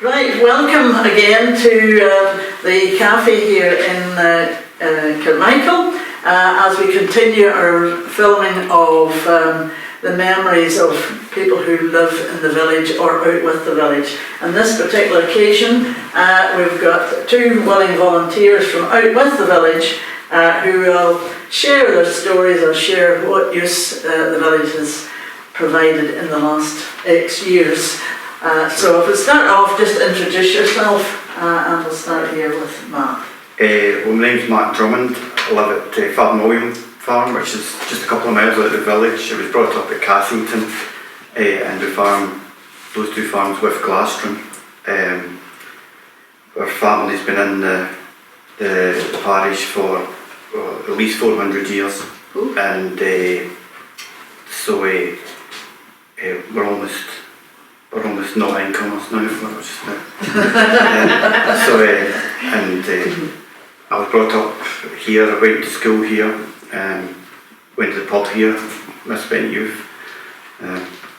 Right, welcome again to the cafe here in Kirkmichael as we continue our filming of the memories of people who live in the village or out with the village. On this particular occasion, we've got two willing volunteers from out with the village who will share their stories or share what use the village has provided in the last X years. So if we start off, just introduce yourself, and we'll start here with Matt. Well, my name's Matt Drummond. I live at Farm Farm, which is just a couple of miles out of the village. I was brought up at Cassington, and we farm those two farms with Glastron. Our family's been in the parish for at least 400 years. Ooh. And so we're almost not incomers now. I was brought up here. I went to school here, went to the pub here. I spent youth.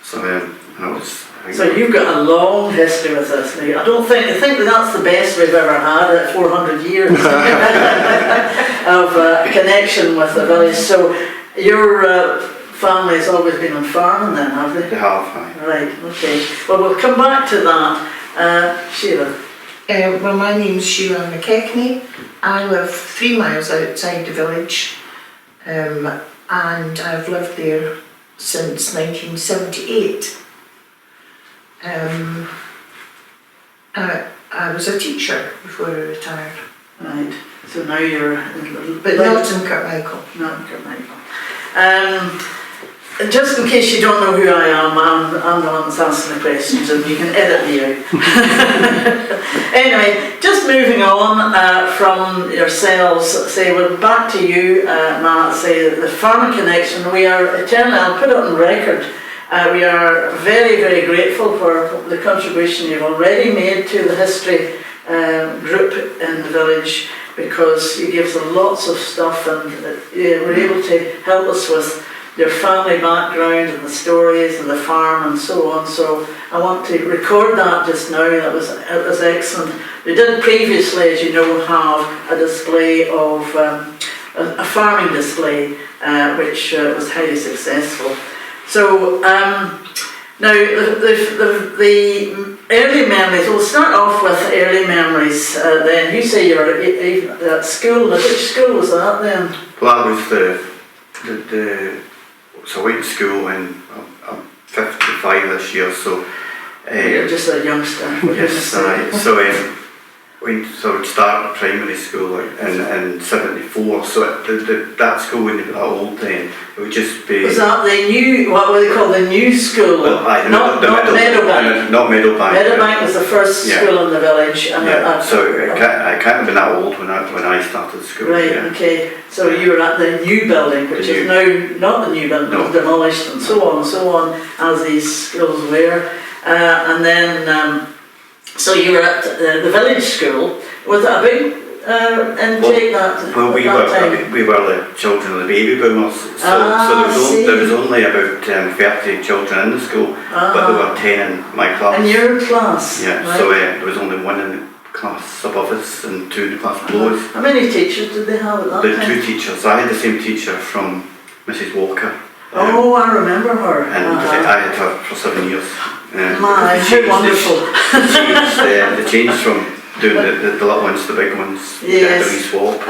So you've got a long history with this. Now, I think that's the best we've ever had at 400 years of connection with the village. So your family's always been on farming then, have they? They have, aye. Right, okay. Well, we'll come back to that. Sheila. Well, my name's Sheila McKechnie. I live 3 miles outside the village, and I've lived there since 1978. I was a teacher before I retired. Right, so now you're But not in Kirkmichael. Not in Kirkmichael. Just in case you don't know who I am, I'm the one that's asking the questions, and you can edit me out. Anyway, just moving on from yourselves, say we're back to you, Matt, say the farming connection. We are eternally, I'll put it on record, we are very, very grateful for the contribution you've already made to the history group in the village, because you give us lots of stuff, and you were able to help us with your family background and the stories and the farm and so on. So I want to record that just now. It was excellent. We did previously, as you know, have a display of a farming display, which was highly successful. So now the early memories. We'll start off with early memories. Then you say you were at school. Which school was that then? Well, that was so I went to school, and I'm 55 this year, so... You're just a youngster. Yes, so I would start primary school in 74, so that school wouldn't be that old then. It would just be... Was that the new, what were they called, the new school? Well, not Meadowbank. Not Meadowbank. Meadowbank was the first school in the village. And so I can't have been that old when I started school. Right, yeah. Okay. So you were at the new building, which is now not the new building, it was demolished and so on, as these schools were. And then, so you were at the village school. Was it a big intake Well, we were the children of the baby boomers. So there was only about 30 children in the school, but there were 10 in my class. In your class? Yeah, right. So there was only 1 in the class above us and 2 in the class below us. How many teachers did they have at that time? 2 teachers. I had the same teacher from Mrs. Walker. Oh, I remember her. And I had her for 7 years. My, how wonderful. They changed from doing the little ones to the big ones. Yes. The wee swap.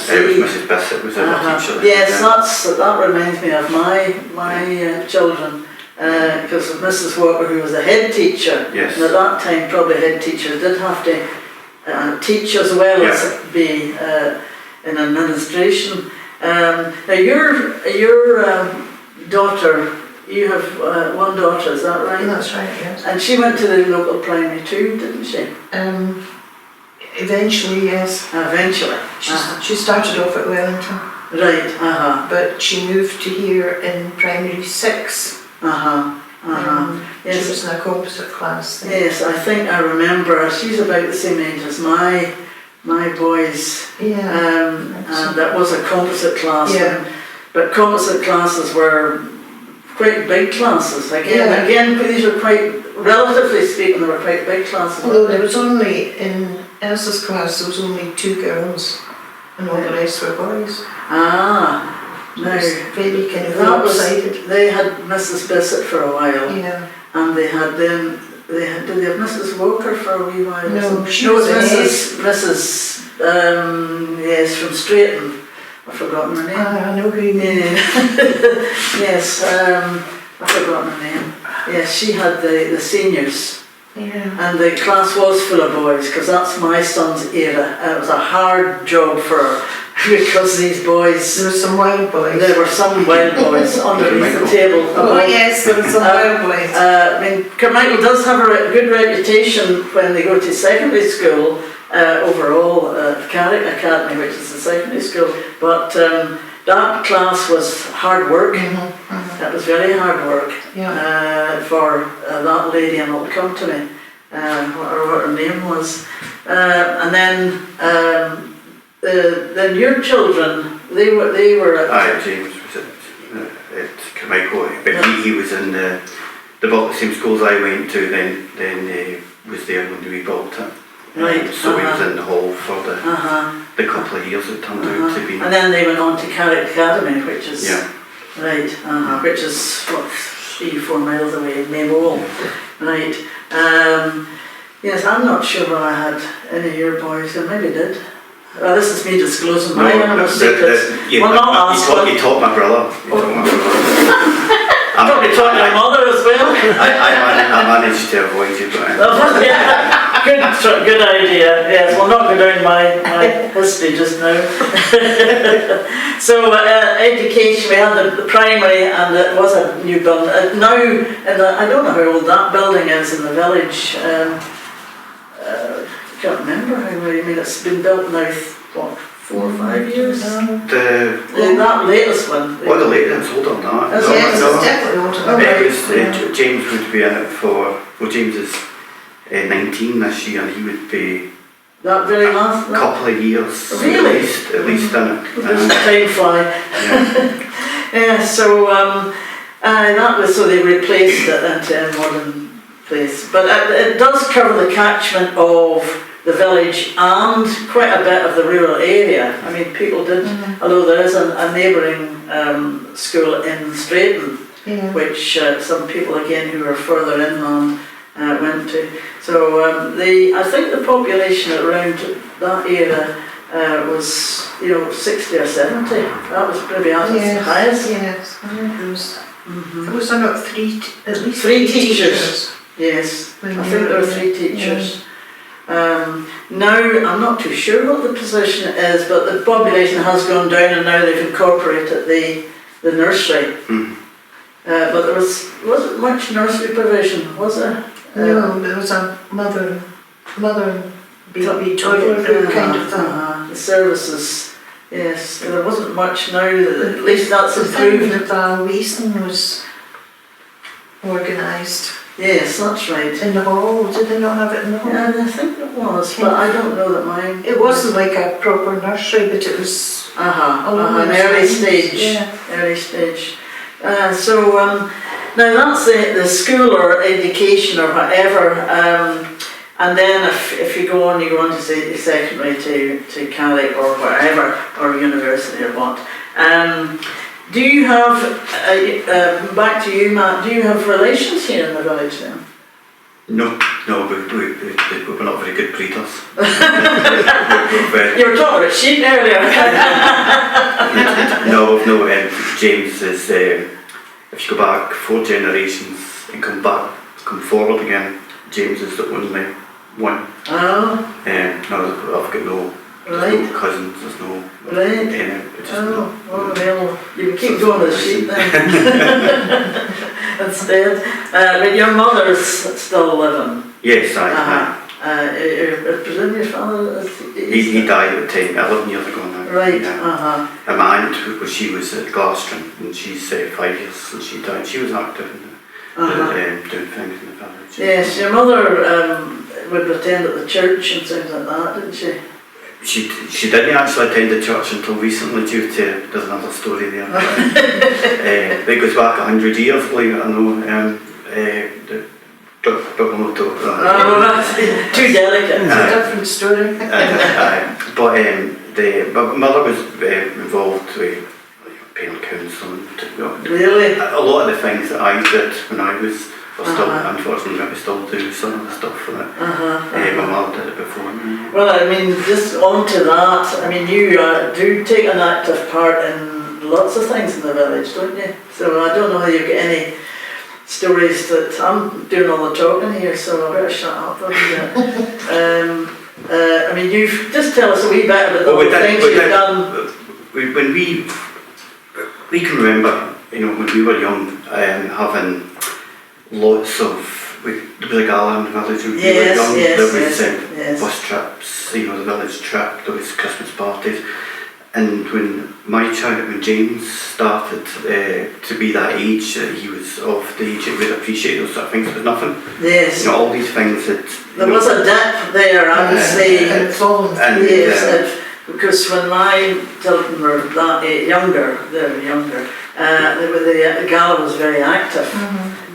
It was Mrs. Bissett was our teacher. Yes, that reminds me of my children. Because Mrs. Walker, who was a head techer, yes. And at that time probably head teachers did have to teach as well as be in administration. Now your daughter, you have 1 daughter, is that right? That's right, yes. And she went to the local primary too, didn't she? Eventually, yes. Eventually. She started off at Wellington. Right, But she moved to here in primary 6. Yes. She was in a composite class then. Yes, I think I remember. She's about the same age as my boys. Yeah. And that was a composite class. Yeah. But composite classes were quite big classes. Again, these were quite relatively speaking, they were quite big classes. Although weren't there they? was only, in Elsa's class, there was only 2 girls and all the rest were boys. Ah, It no. was very kind of That was, lopsided. they had Mrs. Bissett for a while, Yeah. and they had then, did they have Mrs. Walker for a wee while? No, she No, was it the Mrs. Yes, from Straighton. I've forgotten her name. I know who you mean. Yeah. Yes, I've forgotten her name. Yes, she had the seniors. Yeah. And the class was full of boys, because that's my son's era. It was a hard job for her, because these boys, There were some wild boys. there were some wild boys underneath the table. Oh yes, there were some wild boys. I mean, Kirkmichael does have a good reputation when they go to secondary school, overall, Carrick Academy, which is the secondary school, but that class was hard work. It was very hard work. Yeah. For that lady, and it'll come to me, what her name was. And then your children, they were at James was at Kirkmichael, but he was in the same schools I went to. Then was there when we built it. Right. So he was in the hall for the couple of years it turned out to be. And then they went on to Carrick Academy, which is right, which is what, 3-4 miles away in Maybole. Right. Yes, I'm not sure whether I had any of your boys. I maybe did. Well, this is me disclosing my secrets. Well, not ask you taught my brother. I probably taught my mother as well. I managed to avoid you, but Yeah, good idea. Yes, we'll not go down my history just now. So education, we had the primary, and it was a new building. Now, I don't know how old that building is in the village. I can't remember how many. I mean, it's been built now, what, 4 or 5 years? That latest one. The latest, hold on that. Yes, it's definitely older. It was, James would be in it James is 19 this year, and he would be that very last a couple of years really? at least in it. Doesn't time fly. Yeah, so that was, so they replaced it into a modern place. But it does cover the catchment of the village and quite a bit of the rural area. I mean, people did, although there is a neighbouring school in Straighton, which some people again who are further inland went to. So I think the population around that area was, 60 or 70. That was maybe the highest. Yes, there was not at least 3 teachers. Yes, I think there were 3 teachers. Now, I'm not too sure what the position is, but the population has gone down, and now they've incorporated the nursery. But there wasn't much nursery provision, was there? No, there was a mother and baby toddler group kind of thing. The services, yes, there wasn't much now. At least that's The thing improved. that Wason was organised Yes, that's right. in the hall. Did they not have it in the hall? Yeah, I think it was, but I don't know that mine. It wasn't like a proper nursery, but it was An early stage. Yeah. Early stage. Now that's the school or education or whatever, and then if you go on to say secondary to Carrick or wherever, or university or what. Do you have, back to you Matt, do you have relations here in the village then? No, we're not very good breeders. You were talking about sheep earlier. No, James is, if you go back 4 generations and come forward again, James is the only one. Oh. No, I've got no cousins, there's no... Right. Well, you can keep going with the sheep then. Instead. But your mother's still living? Yes, I presume your father... He died at 11 years ago now. Right, And my aunt, she was at Glaston, and she's 5 years since she died. She was active in doing things in the village. Yes, your mother would attend at the church and things like that, didn't she? She didn't actually attend the church until recently due to, there's another story there. It goes back 100 years, believe it or no. but we'll talk about that. Oh, that's too delicate. It's a different story. But my mother was involved with parent counselling. Really? A lot of the things that I did when I was, unfortunately, I still do some of the stuff for it. My mum did it before me. Well, I mean, just on to that, I mean, you do take an active part in lots of things in the village, don't you? So I don't know how you get any stories that I'm doing all the talking here, so I better shut up a bit. I mean, you just tell us a wee bit about the things you've done. When we can remember, when we were young, having lots of. There was a gala in the village when we were young. There was bus trips, the village trip. There was Christmas parties. And when James started to be that age, he was of the age that would appreciate those sort of things. There was nothing. Yes. All these things that. There was a dip there, I would say. Because when my children were that younger, they were younger, the gala was very active.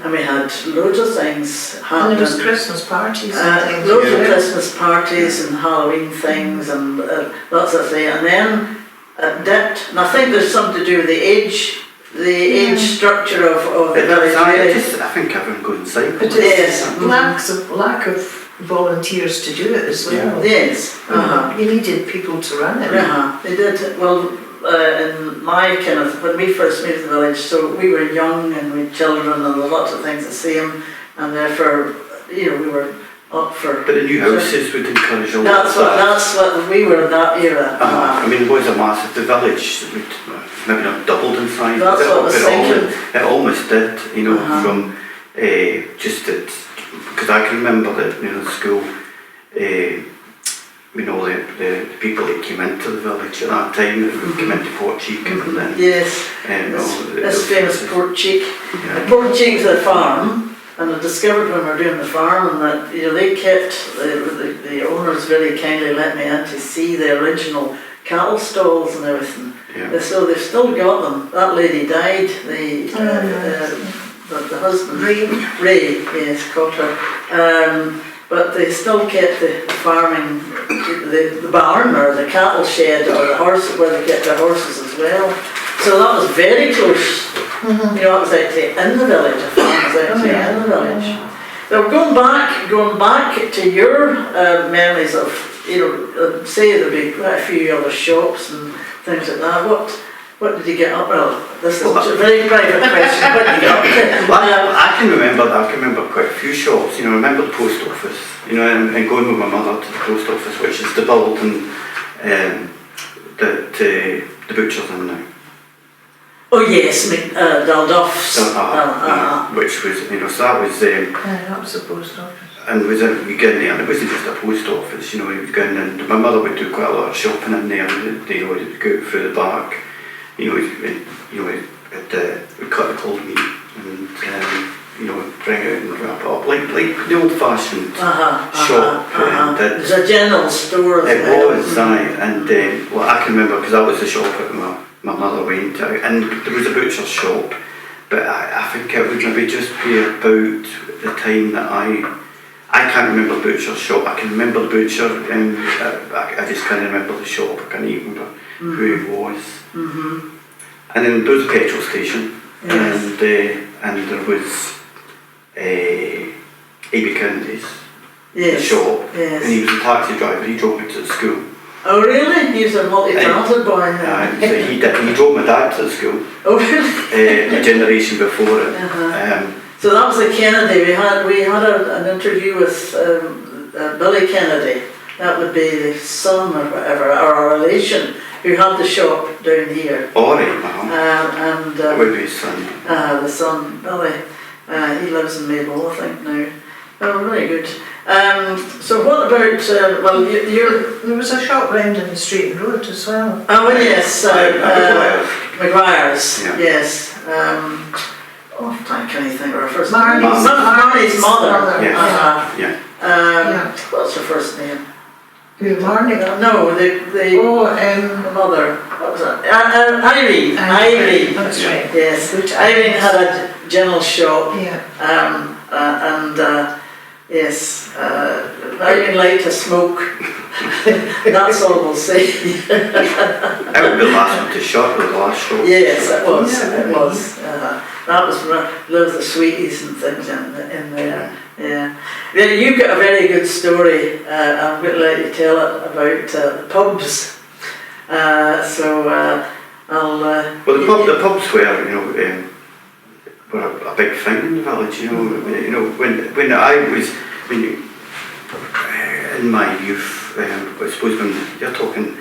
And we had loads of things happening. And there was Christmas parties and things. Loads of Christmas parties and Halloween things and lots of things. And then it dipped. And I think there's something to do with the age structure of the village. I think everyone goes inside. But yes, lack of volunteers to do it as well. Yes. You needed people to run it. They did. Well, in my when we first moved to the village, so we were young and we had children and there were lots of things to see them, and therefore, we were up for. But the new houses would encourage all that. That's what we were in that era. I mean, it was a massive. The village would maybe not doubled in size. That's what I was thinking. It almost did, from just that. Because I can remember that, the school. The people that came into the village at that time, that would come into Port Cheek and then. Yes. This famous Port Cheek. Port Cheek's a farm. And I discovered when we were doing the farm that they kept the owners very kindly let me in to see the original cattle stalls and everything. So they've still got them. That lady died. The husband Ray, yes, called her. But they still kept the farming, the barn or the cattle shed or the horse where they kept their horses as well. So that was very close. It was actually in the village. The farm was actually in the village. Now going back to your memories of, say there'd be quite a few other shops and things like that. What did you get up? Well, this is a very private question. What did you get up to? I can remember quite a few shops. I remember the post office. And going with my mother to the post office, which is the building that the butcher's in now. Oh yes, Dalduff's. Which was, so that was. That was the post office. And you get in there, and it wasn't just a post office. You would go in, and my mother would do quite a lot of shopping in there. They would go through the back. We'd cut the cold meat and bring it and wrap it up like the old-fashioned shop. It was a general store. It was, and I can remember because that was the shop that my mother went to, and there was a butcher's shop, but I think it would maybe just be about the time that I can't remember the butcher's shop. I can remember the butcher, and I just can't remember the shop. I can't even remember who it was. And then there was a petrol station, and there was A.B. Kennedy's shop, and he was a taxi driver. He drove me to the school. Oh really? He was a multi-talented boy. So he drove my dad to the school. Oh really? A generation before it. So that was a Kennedy. We had an interview with Billy Kennedy. That would be the son or whatever, or a relation, who had the shop down here. Oh, right. That would be his son. The son, Billy. He lives in Maybole, I think, now. Oh, very good. So what about, there was a shop round in the street and road as well. Oh, yes. McGuire's, yes. I can't think of her first name. Marnie's mother. What's her first name? Who, Marnie? No, the mother. What was that? Irene. That's right. Yes. Irene had a general shop. Yes, I like to smoke. That's all we'll say. It would be the last one to shut, the last show. Yes, it was. It was. That was loads of sweeties and things in there. Yeah. Then you've got a very good story. I'm going to let you tell it about the pubs. I'll. Well, the pubs were, were a big thing in the village. When I was in my youth, I suppose when you're talking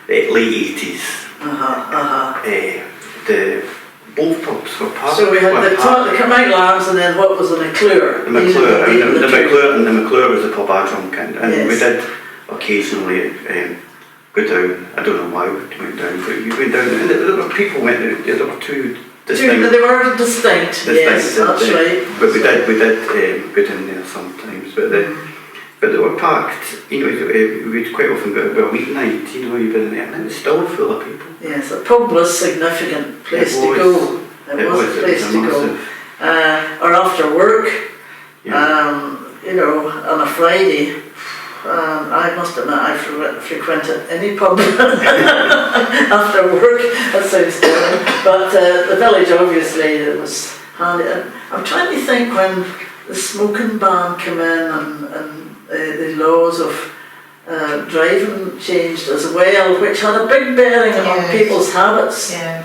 late 80s, both pubs were part. So we had the Kirkmichael Arms, and then what was the McClure? The McClure was the pub I drunk in, and yes. We did occasionally go down. I don't know why we went down, but we went down, and there were people went there. There were two distinct. They were distinct. Yes, that's right. But we did go down there sometimes, but they were packed. We'd quite often go a weeknight. You'd been in there, and it was still full of people. Yes, the pub was a significant place to go. It was a place to go. Or after work, on a Friday. I must admit I frequented any pub after work. That sounds terrible. But the village, obviously, it was handy. I'm trying to think when the smoking ban came in and the laws of driving changed as well, which had a big bearing on people's habits. I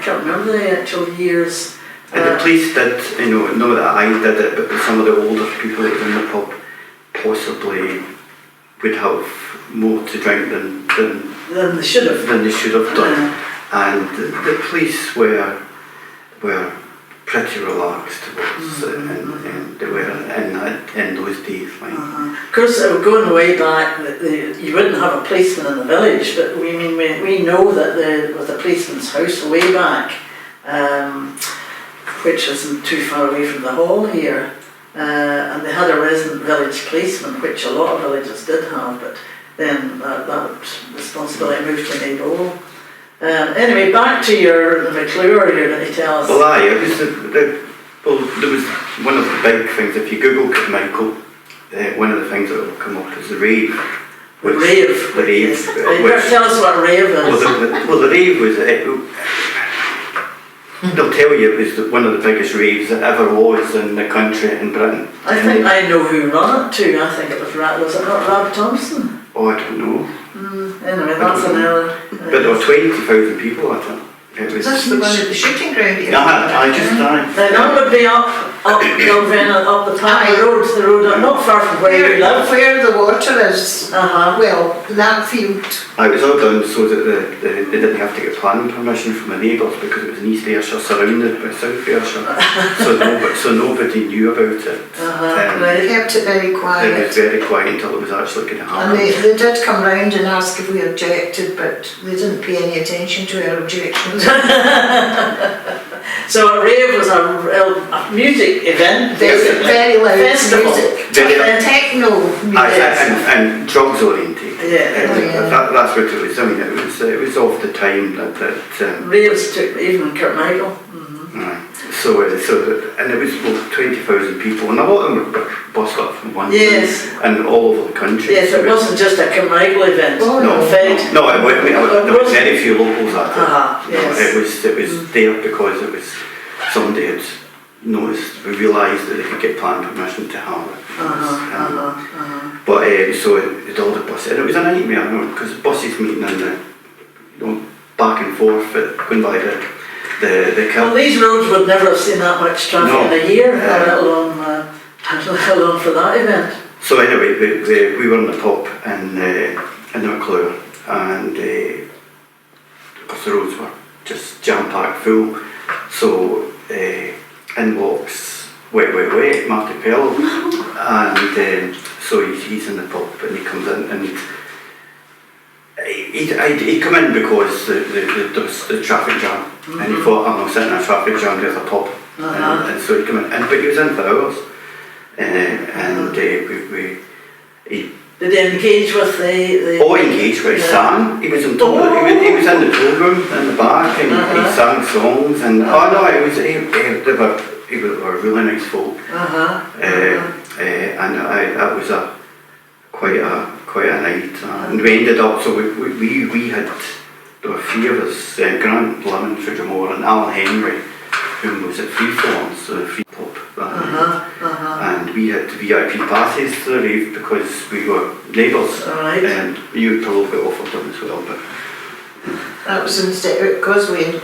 can't remember the actual years. And the police did, not that I did it, but some of the older people that were in the pub possibly would have more to drink than they should have done. And the police were pretty relaxed towards it, and they were in those days. Of course, going way back, you wouldn't have a policeman in the village, but we know that there was a policeman's house way back, which isn't too far away from the hall here. And they had a resident village policeman, which a lot of villages did have, but then that responsibility moved to Maybole. Anyway, back to the McClure you're going to tell us. Well, it was there was one of the big things. If you Google Kirkmichael, one of the things that will come up is the rave. The rave. Yes. You better tell us what rave is. The rave was. They'll tell you it was one of the biggest raves that ever was in the country in Britain. I think I know who ran it too. I think it was it not Rob Thompson? Oh, I don't know. Anyway, that's another. But there were 20,000 people at it. That's the one at the shooting ground. I just died. That would be up the Palmer Road, the road not far from where you live. Where the water is. Well, that field. It was all done so that they didn't have to get planning permission from the neighbours because it was in East Ayrshire surrounded by South Ayrshire. so nobody knew about it. They kept it very quiet. It was very quiet until it was actually going to happen. And they did come round and ask if we objected, but they didn't pay any attention to our objections. So a rave was a music event, very loud festival, music, techno music, and drugs oriented. That's what it was. I mean, it was off the time that raves took even in Kirkmichael. So and it was 20,000 people, and a lot of them were bussed up from one place and all over the country. Yes, it wasn't just a Kirkmichael event. There was very few locals at it. Yes. It was there because it was somebody had noticed, realised that they could get planning permission to have it. But so it all the buses, and it was a nightmare, because buses meeting in back and forth, going by the well, these roads would never have seen that much traffic in a year, let alone for that event. So anyway, we were in the pub in the McClure, and because the roads were just jam-packed full, so in walks wet, Marty Pell, and so he's in the pub, and he comes in, and he'd come in because there was the traffic jam, and he thought, I'm not sitting in a traffic jam, there's a pub, and so he'd come in, but he was in for hours, and did they engage with the engaged with his sang. He was in he was in the tool room in the back, and he sang songs, and they were were really nice folk. And that was quite a night. And we ended up, so we had, there were 3 of us, Grant Lemon, Fridgemore and Alan Henry, who was at Freeform, so Free Pop. And we had VIP passes to the rave because we were neighbours. Right. And you probably offered them as well, but... That was instead, because we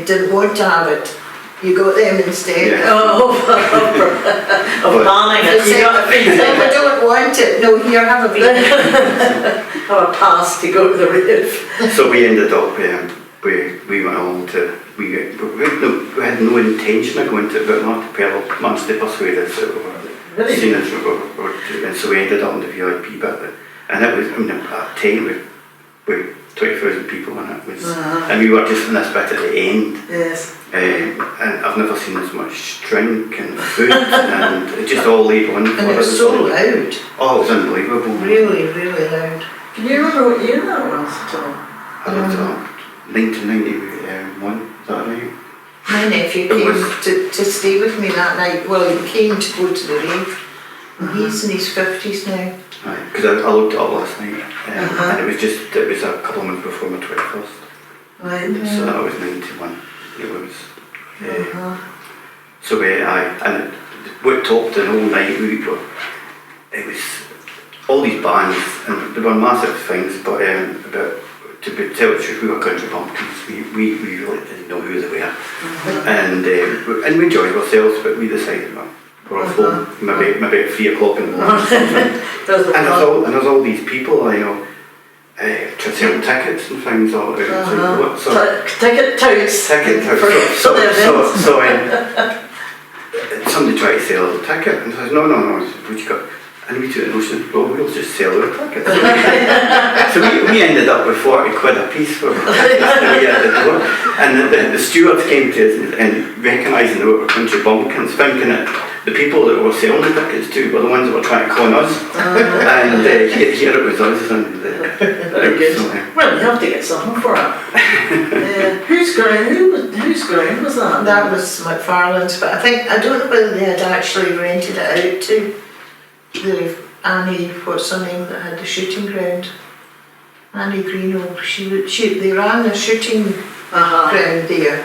didn't want to have it. You got them instead. Yeah. Oh, of planning it. You got a free Said, I don't want it. No, here, have a beer. Have a pass to go to the rave. So we ended up, we went along to, we had no intention of going to it, but not to managed to persuade us that we were Really? seen as and so we ended up in the VIP bit. And it was, I mean, at 10 with 20,000 people in it. Was, and we were just in this bit at the end. Yes. And I've never seen as much drink and food and it just all laid on. And it was so loud. Oh, it was unbelievable. Really, really loud. Can you remember what year that was at all? I looked it up. 1991, is that right? My nephew came to stay with me that night. Well, he came to go to the rave. And he's in his 50s now. Right, because I looked it up last night and it was a couple of months before my 21st. Right. So that was 91. It was. So and we talked the whole night. It was all these bands and they were massive things, but to tell the truth, we were country bumpkins. We really didn't know who they were, and we enjoyed ourselves. But we decided, well, we're off home, maybe at 3 o'clock in the morning. And there's all these people, you know, trying to sell tickets and things all out. Ticket touts. So somebody tried to sell a ticket and says, no, what you got? And we took the notion, well, we'll just sell our tickets. So we ended up with 40 quid a piece for tickets at the door. And the stewards came to us and recognising that we were country bumpkins, thinking that the people that were selling the tickets to were the ones that were trying to con us. And here it was us. And, very good. Well, you have to get something for it. Whose ground was that? That was McFarlane's, but I don't know whether they had actually rented it out to the Annie, what's her name, that had the shooting ground. Annie Greeno, they ran a shooting ground there.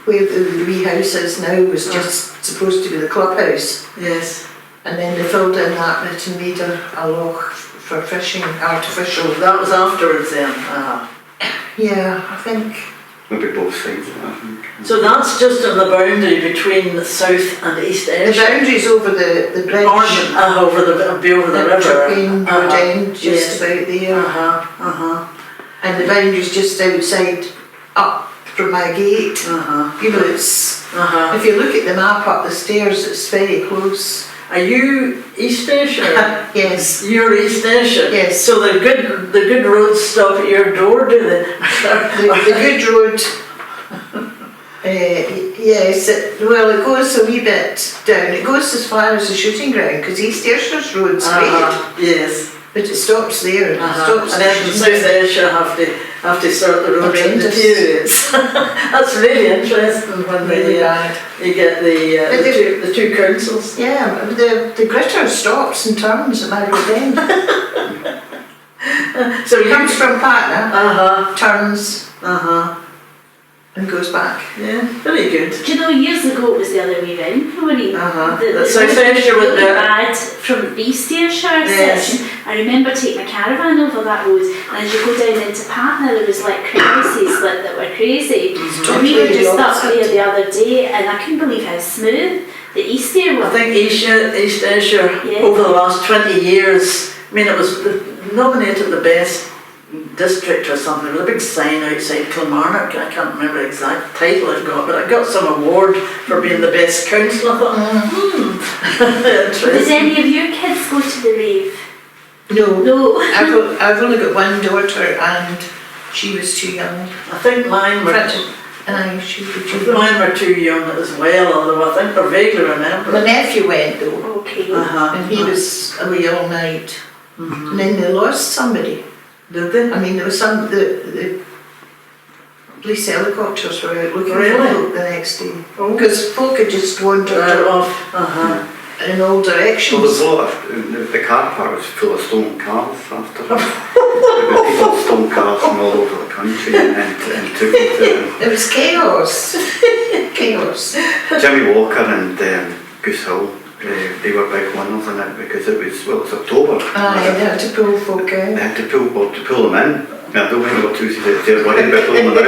Where the wee house is now was just supposed to be the clubhouse. Yes. And then they filled in that bit and made a loch for fishing, artificial. That was afterwards then? Yeah, I think. Maybe both sides of that, I think. So that's just on the boundary between the South and East Ayrshire? The boundary's over the bridge. Over the river. Trapping Road End, just about there. And the boundary's just outside, up from my gate. You know, it's, if you look at the map up the stairs, it's very close. Are you East Ayrshire? Yes. You're East Ayrshire? Yes. So the good roads stop at your door, do they? The good road, yes, it goes a wee bit down. It goes as far as the shooting ground, because East Ayrshire's road's great. Yes. But it stops there. And then the South Ayrshire have to sort the road and deteriorates. That's really interesting when you get the two councils. Yeah, the gritter stops and turns at my road end. So it comes from Patna, turns, and goes back. Yeah, very good. Do you know, years ago it was the other way round, Noreen. The South Ayrshire was bad from the East Ayrshire section. I remember taking a caravan over that road, and as you go down into Patna, there was like crevices that were crazy. And we were just up there the other day, and I couldn't believe how smooth the East Ayrshire was. I think East Ayrshire over the last 20 years, I mean, it was nominated the best district or something. There was a big sign outside Kilmarnock. I can't remember the exact title it got, but I got some award for being the best council. I thought, Does any of your kids go to the rave? No. I've only got one daughter, and she was too young. I think mine were too young as well, although I think I vaguely remember. My nephew went though. Okay. And he was away all night. And then they lost somebody. Did they? I mean, there was some, the police helicopters were out looking Really? for folk the next day. Oh. Because folk had just wandered Off. Uh-huh. in all directions. Well, there's a lot of, the car park was full of stolen cars after. People stole cars from all over the country and took them It was chaos. Chaos. to Jimmy Walker and Goose Hill. They were big winners in it because it was October. Aye, they had to pull folk They out. had to pull them in. I don't think they were too worried about pulling them out.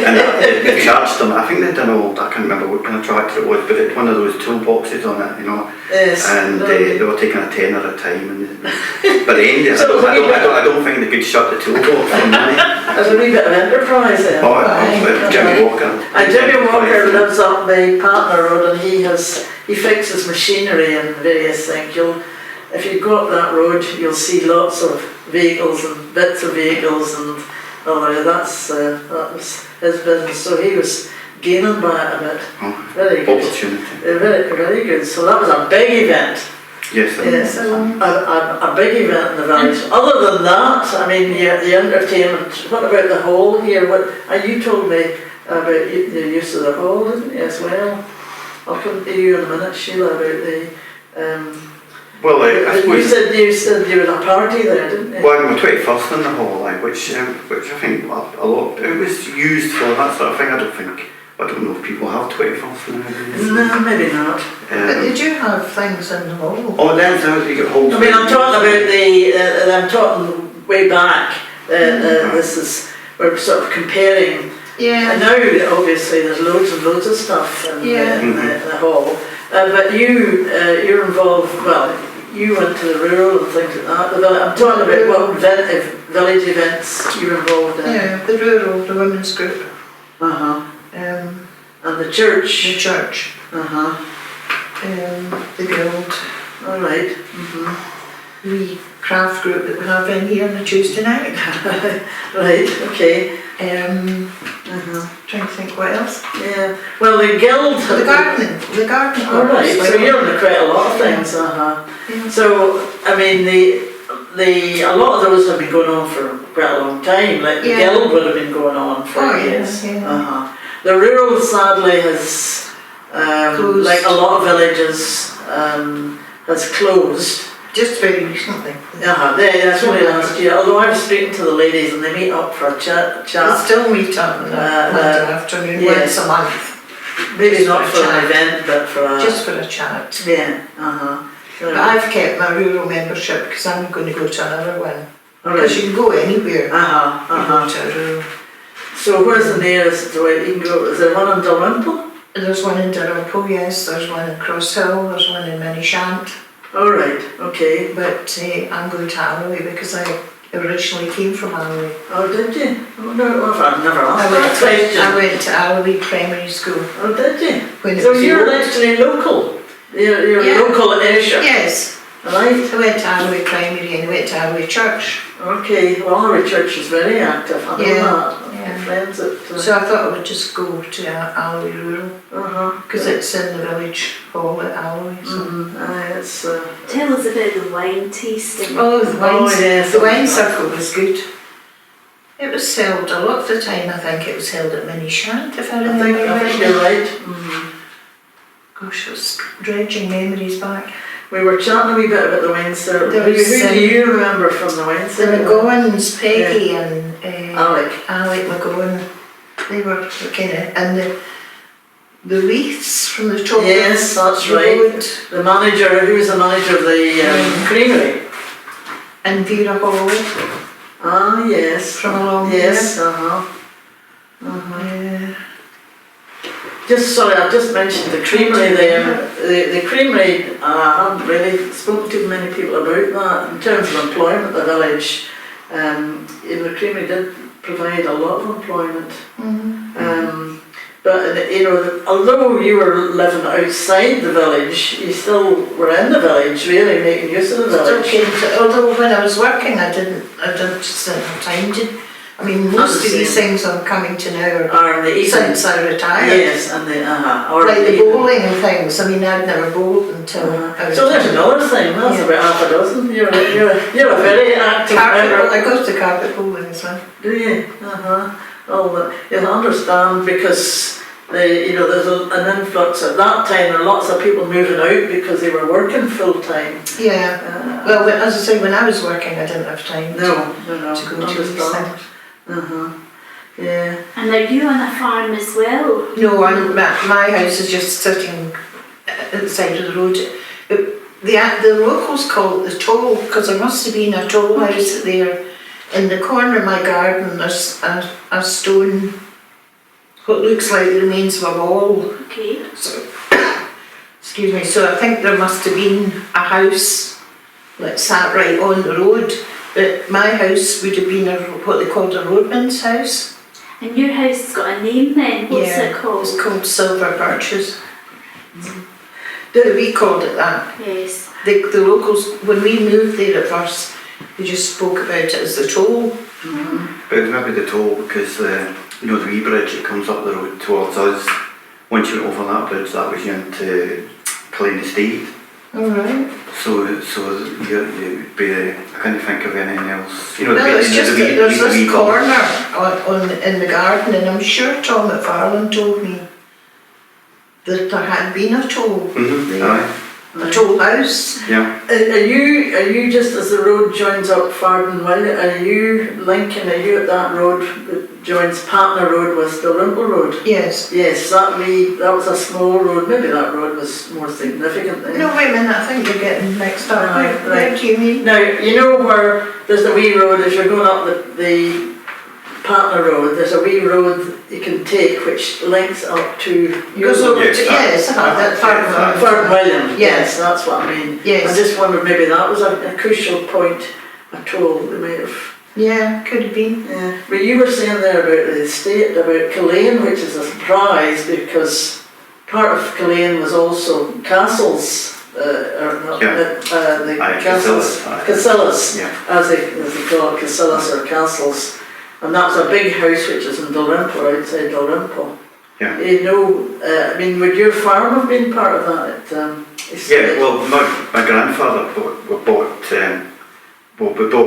And they charged them. I think they'd done all, I can't remember what kind of tractor it was, but it had one of those toolboxes on it, you know. Yes. And they were taking a tenner at a time. And by the end, So I don't think they could shut the toolbox for money. There's a wee bit of enterprise there. Oh, Jimmy Walker. And Jimmy Walker lives up the Partner Road, and he fixes machinery and various things. If you go up that road, you'll see lots of vehicles and bits of vehicles, and that was his business. So he was gaining by it a bit. Oh, Very good. opportunity. Very, very good. So that was a big event. Yes, Yes, a big event in the village. Other than that, I mean, the entertainment. What about the hall here? You told me about the use of the hall, didn't you, as well? I'll come to you in a minute, Sheila, about the. well, I suppose. You said you had a party there, didn't you? Well, my 21st in the hall, which I think a lot. It was used for that sort of thing. I don't know if people have 21st nowadays. No, maybe not. But they do have things in the hall. Oh, then you get halls. I mean, I'm talking about I'm talking way back. We're sort of comparing. Yeah. And now, obviously, there's loads and loads of stuff in the hall. But you're involved. Well, you went to the rural and things like that. But I'm talking about what village events you're involved in. Yeah, the rural, the women's group. And the church. The church. The guild. All right. The craft group that we have in here on a Tuesday night. Right. Okay. Trying to think what else. Yeah. Well, the guild. The garden. All right. So you're in quite a lot of things. Yeah. So I mean, a lot of those have been going on for quite a long time. Like the guild would have been going on for years. Yeah. The rural, sadly, has like a lot of villages has closed. Just very recently. That's only last year. Although I was speaking to the ladies and they meet up for a chat. They still meet up on Monday afternoon, once a month. Maybe not for an event, but for a... Just for a chat. Yeah, But I've kept my rural membership because I'm going to go to another one. All Because right. you can go anywhere. You go to a rural. So where's the nearest way you can go? Is there one in Dalrymple? There's one in Dalrymple, yes. There's one in Cross Hill. There's one in Minishant. All right, okay. But I'm going to Alloway because I originally came from Alloway. Oh, did you? Oh, no, I've never asked that question. I went to Alloway Primary School. Oh, did you? When it So was you're old. actually local? You're local in Ayrshire? Yes. Right. I went to Alloway Primary and I went to Alloway Church. Okay, well, Alloway Church is very active, I know that. Yeah. Friends that... So I thought I would just go to Alloway Rural because it's in the village hall at Alloway. So. Tell us about the wine tasting. Oh, yes. The wine circle was good. It was held a lot of the time. I think it was held at Minishant, if I remember I think you're right. Gosh, it was dredging memories back. We were chatting a wee bit about the wine circle. There Who was, do you remember from the wine The circle? McGowans, Peggy and Alec McGowan, they were kind of, and the wreaths from the top. Yes, that's the right. road. The manager, who was the manager of the creamery? And Vera Hall Ah, yes. from along Yes, there. I just mentioned the creamery there. The creamery, I haven't really spoken to many people about that. In terms of employment, the village, the creamery did provide a lot of employment. But although you were living outside the village, you still were in the village, really making use of the village. Although when I was working, I didn't just have time to. I mean, most of these things I'm coming to now Are the evening? since I retired. Yes, and Like the bowling and things. I mean, I'd never bowled until. I So there's retired. another thing. That's about half a dozen. You're a very active member. I go to carpet bowling as well. Do you? well, you'll understand because there's an influx at that time. There were lots of people moving out because they were working full time. Yeah. Well, as I say, when I was working, I didn't have time No, to go to these things. Yeah. And are you on a farm as well? No, my house is just sitting at the side of the road. The locals call it the toll, because there must have been a toll house there. In the corner of my garden, there's a stone, what looks like the remains of a wall. Okay. So, excuse me, so I think there must have been a house that sat right on the road, but my house would have been what they called a roadman's house. And your house has got a name then? What's it called? It's called Silver Birches. We called it that. Yes. The locals, when we moved there at first, they just spoke about it as the toll. But it's maybe the toll because the wee bridge that comes up the road towards us, once you went over that bridge, that was you into Colin Estate. Alright. So you'd be, I can't think of anything else. Well, it's just that there's this corner in the garden, and I'm sure Tom McFarlane told me that there had been a toll there. A toll house. Yeah. Are you just as the road joins up Fardon William, are you at that road that joins Patna Road with Dalrymple Road? Yes. Yes, that was a small road. Maybe that road was more significant then. No, wait a minute, I think you're getting mixed up. Right. Where do you mean? Now, you know where there's a wee road as you're going up the Patna Road, there's a wee road you can take which links up to your Goes over road. to, yes, that Fardon William, Yes. that's what I mean. Yes. I just wondered maybe that was a crucial point, a toll they may have. Yeah, could have been. Yeah. But you were saying there about the estate, about Colin, which is a surprise because part of Colin was also castles, the castles, Casillas, as they call it, Casillas or castles. And that's a big house which is in Dalrymple, outside Dalrymple. Yeah. I mean, would your farm have been part of that estate? Yeah, well, my grandfather bought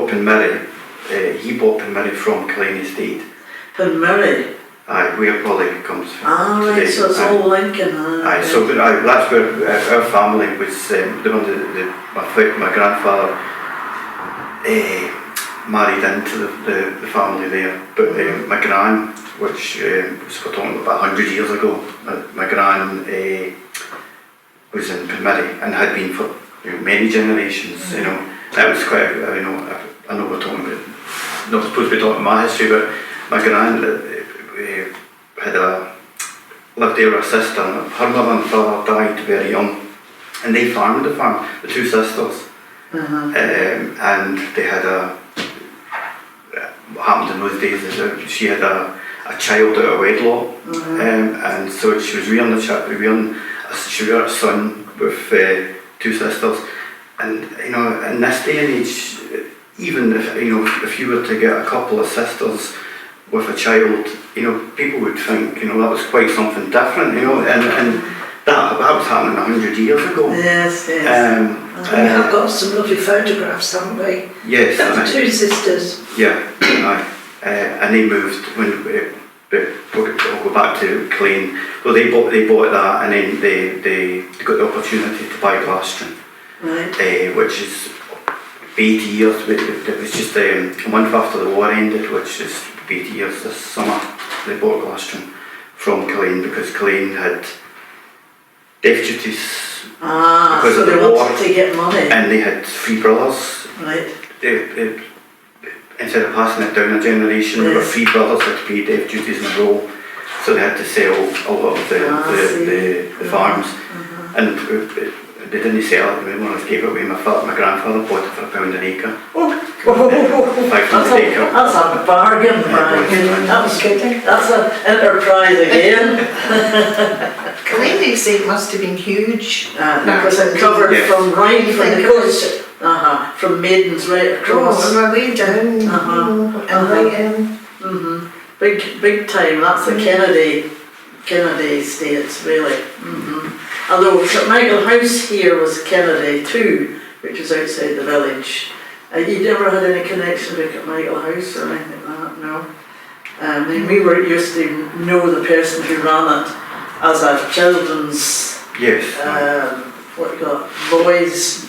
Penmirry. He bought Penmirry from Colin Estate. Penmirry? Aye, where Polly comes from. Ah, right, so it's all Lincoln. Aye, so that's where our family was, my grandfather married into the family there, but my gran, which we're talking about 100 years ago, my gran was in Penmirry and had been for many generations. That was quite I know we're talking about, not supposed to be talking my history, but my gran lived there with a sister, and her mother and father died very young, and they farmed the farm, the two sisters. And they had what happened in those days is that she had a child out of wedlock, and so she was rearing a son with two sisters, and in this day and age, even if you were to get a couple of sisters with a child, people would think that was quite something different, and that was happening 100 years ago. Yes. We have got some lovely photographs, haven't we? Yes. Of two sisters. Yeah, and they moved when we'll go back to Colin. Well, they bought that, and then they got the opportunity to buy Glaston, right. which is 80 years. It was just a month after the war ended, which is 80 years this summer. They bought Glaston from Colin because Colin had death duties because so of the they war, wanted to get money. and they had three brothers. Right. Instead of passing it down a generation, there were three brothers that paid death duties in a row, so they had to sell a lot of the farms, and they didn't sell it. They more or less gave it away. My grandfather bought it for £1 an acre. That's a bargain, Brian. That's an enterprise again. Colin Estate must have been huge. Because it covered from right from the coast, from Maidens right across. On our way down, and right in. Big time. That's the Kennedy estates, really. Although Kirkmichael House here was Kennedy too, which is outside the village. You never had any connection with Kirkmichael House or anything like that, no? And we were used to know the person who ran it as a children's, Yes. what you got, boys,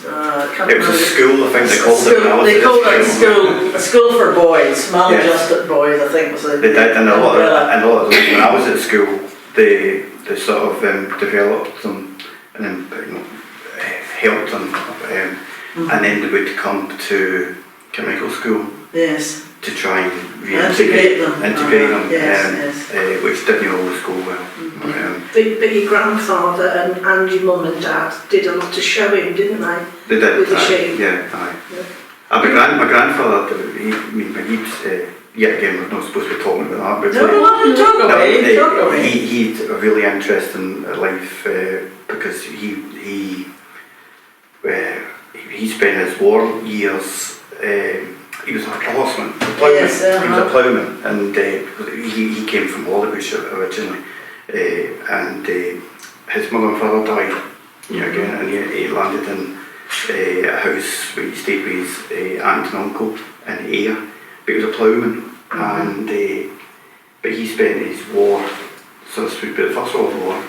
can't It was a remember. school, I think they called it. They called it a school for boys, maladjusted boys, I think was the They did, and a lot umbrella. of those, when I was at school, they sort of developed them and then, you know, helped them, and then they would come to Kirkmichael School Yes, to try and integrate them. yes, Yes. which didn't always go well. But your grandfather and your mum and dad did a lot of showing, didn't they? They did, With the aye, shape. yeah, aye. My grandfather, again, we're not supposed to be talking about that, but No, talk away. he had a really interesting life because he spent his war years. He was a horseman, a ploughman. Yes, He was a ploughman, and he came from Holybush originally, and his mother and father died. Again, and he landed in a house where he stayed with his aunt and uncle in Ayr. But he was a ploughman, and but he spent his war, so to speak, the First World War,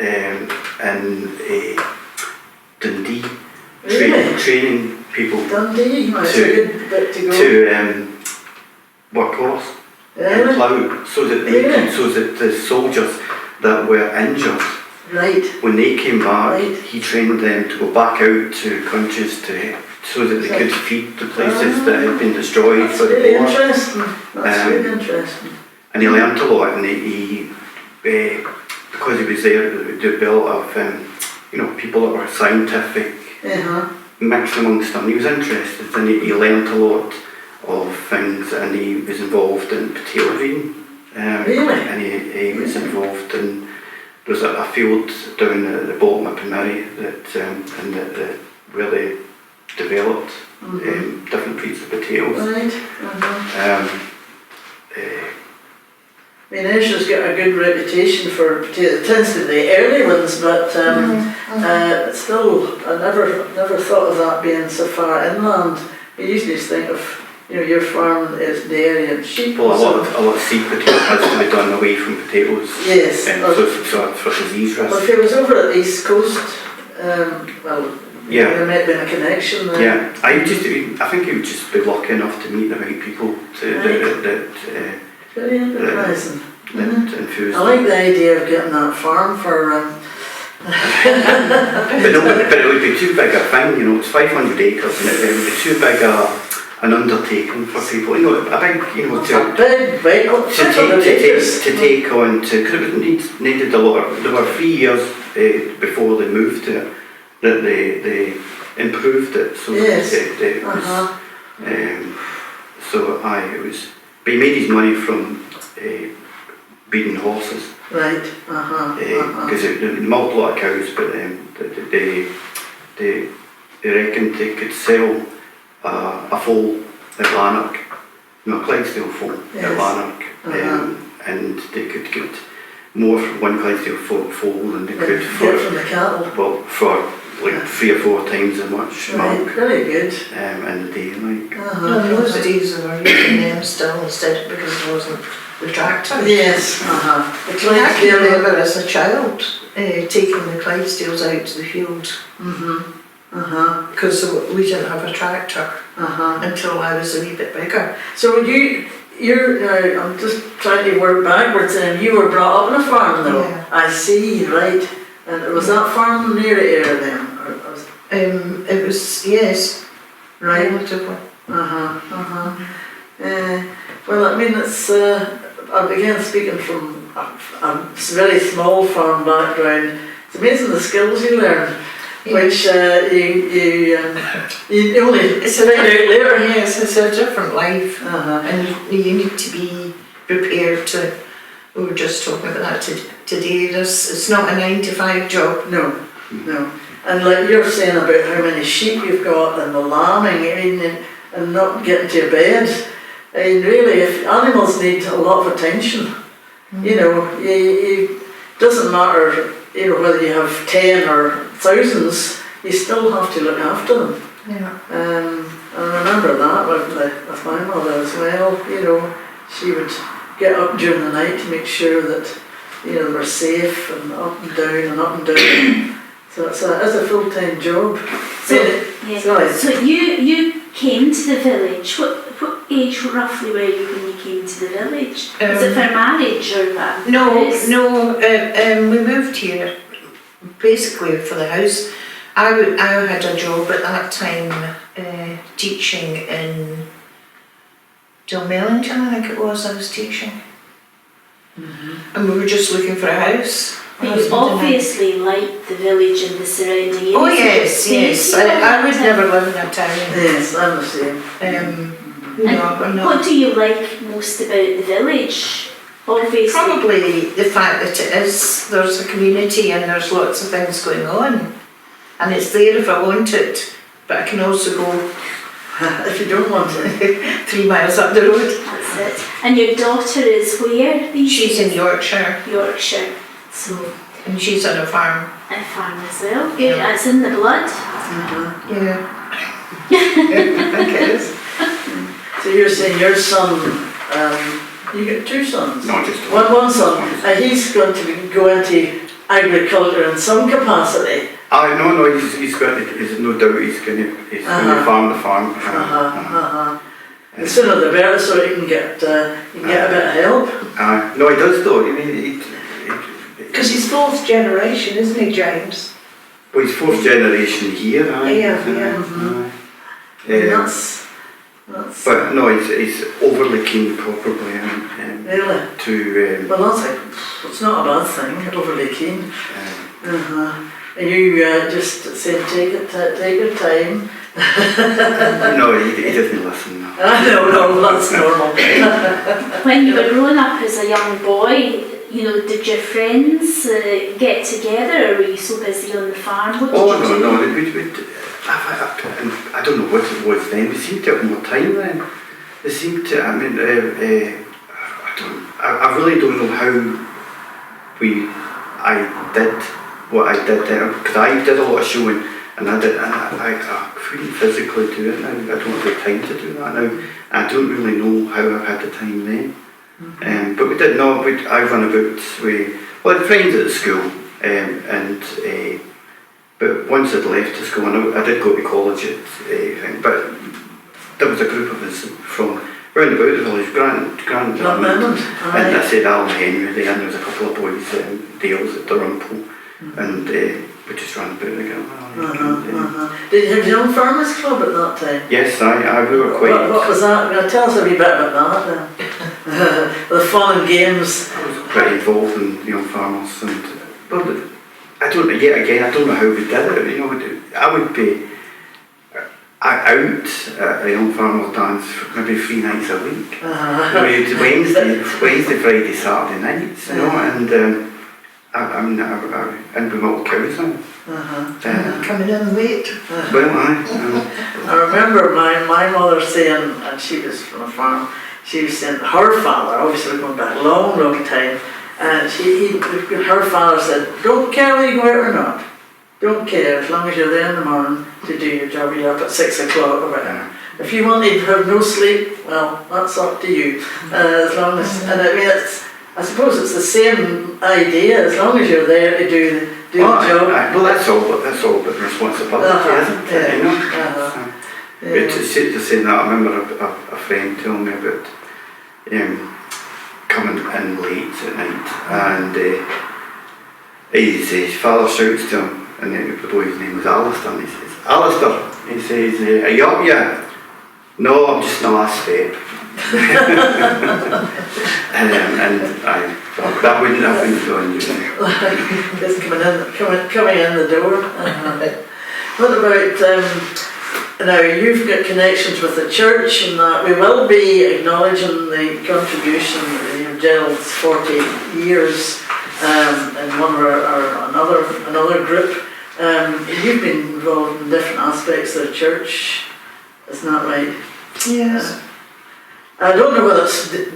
in Dundee, Really? training people Dundee, that's a good bit to go. to work horse and Really? plough, so that Really? so that the soldiers that were injured, Right, when they came back, Right. he trained them to go back out to countries so that they could feed the places that had been destroyed that's for the really war. interesting. That's Um, really interesting. And he learnt a lot, and he because he was there, they built of people that were scientific, mixed amongst them. He was interested, and he learnt a lot of things, and he was involved in potato reading. Really? And he was involved in, there was a field down at the bottom of Penmary that where they developed different breeds of potatoes. Right. I mean, Ayrshire got a good reputation for potatoes. It tends to be the early ones, but still, I never thought of that being so far inland. You usually just think of, your farm is dairy and sheep. Well, so- a lot of seed potatoes has to be done away from potatoes. Yes. So for disease risk. Well, if it was over at the East Coast, Yeah. there might have been a connection there. Yeah, I think he would just be lucky enough to meet the right people Very enterprising. that infused. I like the idea of getting that farm for. But it would be too big a thing, it's 500 acres, and it would be too big an undertaking for people. A big, A big, right? to take on because it needed a lot. There were 3 years before they moved to it that they improved it. So Yes. it was. It was. But he made his money from breeding horses. Right. Because they milked a lot of cows, but they reckoned they could sell a foal at Lanark, a Clydesdale foal at Lanark, and they could get more from one Clydesdale foal than they could Get from the cattle. well, for like 3 or 4 times as much Right. milk Very good. in the day. No, in those days they were using them still instead because there wasn't the tractor. Yes. The I can Clydesdale. remember as a child taking the Clydesdales out to the field because we didn't have a tractor until I was a wee bit bigger. So you're now. I'm just trying to work backwards. And you were brought up on a farm, though. Yeah. I see. Right. And was that farm near Ayr then? It was, yes, Right. relatively. Well, I mean, it's. I began speaking from a very small farm background. It's amazing the skills you learn, which you only find out later. Yes, it's a different life, Uh-huh. and you need to be prepared to. We were just talking about that today. It's not a 9 to 5 job. No. And like you're saying about how many sheep you've got and the lambing, I mean, and not getting to your bed. I mean, really, if animals need a lot of attention, you doesn't matter, whether you have 10 or thousands, you still have to look after them. Yeah. And I remember that with my mother as well. She would get up during the night to make sure that, you know, we're safe and up and down and up and down. So it's a full-time job. So, yeah. Sorry. So you came to the village. What age roughly were you when you came to the village? Was it for marriage or what? No, we moved here basically for the house. I had a job at that time teaching in Dunmellinger, I think it was, I was teaching. And we were just looking for a house. But you obviously liked the village and the surrounding areas. Oh yes, yes. I would never live in a town. Yes, I'm the same. No, I'm not. What do you like most about the village? Obviously. Probably the fact that there's a community and there's lots of things going on. And it's there if I want it. But I can also go if you don't want it. 3 miles up the road. That's it. And your daughter is where? She's in Yorkshire. Yorkshire. So. And she's on a farm. A farm as well. Yeah. That's in the blood. Yeah. I think it is. So you're saying your son, you got 2 sons? No, just one. One son. He's going to go into agriculture in some capacity. No, he's no doubt he's going to farm the farm. The sooner the better, so he can get a bit of help. No, he does though. I mean, Because he's 4th generation, isn't he, James? well, he's 4th generation here. That's But no, he's overly keen, probably. really. To Well, it's not a bad thing. Overly keen. And you just say take your time. no, he doesn't listen. No. No, that's normal. When you were growing up as a young boy, you know, did your friends get together, or were you so busy on the farm? What did you do? No. I don't know what it was then. We seemed to have more time then. They seemed to. I mean, I really don't know how I did what I did then, because I did a lot of showing, and I couldn't physically do it now. I don't have the time to do that now. I don't really know how I've had the time then. But we did know. I run about with friends at the school, but once I'd left the school, I did go to college but there was a group of us from round about the village, Grand and I said Alan Henry, and there was a couple of boys, Dales at Durham, and we just ran about again. Did you have your own farmers club at that time? Yes, we were quite. What was that? Tell us a wee bit about that then. The fun and games. I was pretty involved in young farmers, and I don't know. Yet again, I don't know how we did it. You know, I would be out at a young farmers dance maybe 3 nights a week. Wednesday, Friday, Saturday nights. You know, and and we milk cows on. Coming in late. Well, I remember my mother saying, and she was from a farm, she was saying her father, obviously we're going back a long time, and her father said, don't care whether you go out or not. Don't care, as long as you're there in the morning to do your job. You're up at 6 o'clock or whatever. If you want to have no sleep, well, that's up to you. As long as, and I mean, I suppose it's the same idea. As long as you're there to do the job. Well, that's all about responsibility, isn't it? You know. To say that, I remember a friend telling me about coming in late at night, and his father shouts to him, and the boy's name was Alistair, and he says, Alistair, he says, are you up yet? No, I'm just in the last step. and that wouldn't have been done, you know. Just coming in the door. What about now? You've got connections with the church, and that we will be acknowledging the contribution of Gerald's 40 years in one of another group. You've been involved in different aspects of the church, isn't that right? Yes. I don't know whether it's, the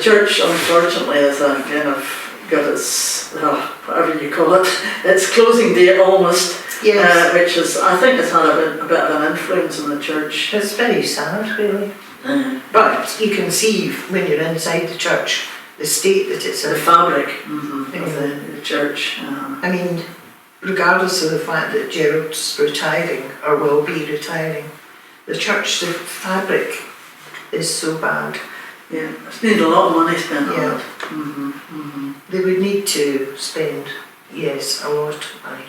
church unfortunately has kind of got its, whatever you call it, its closing date almost, yes. Which is, I think it's had a bit of an influence on the church. It's very sad, really. But you can see when you're inside the church, the state that it's The in. fabric of the church. I mean, regardless of the fact that Gerald's retiring, or will be retiring, the church, the fabric is so bad. Yeah, it's needed a lot of money spent on Yeah. it. They would need to spend, yes, a lot of money.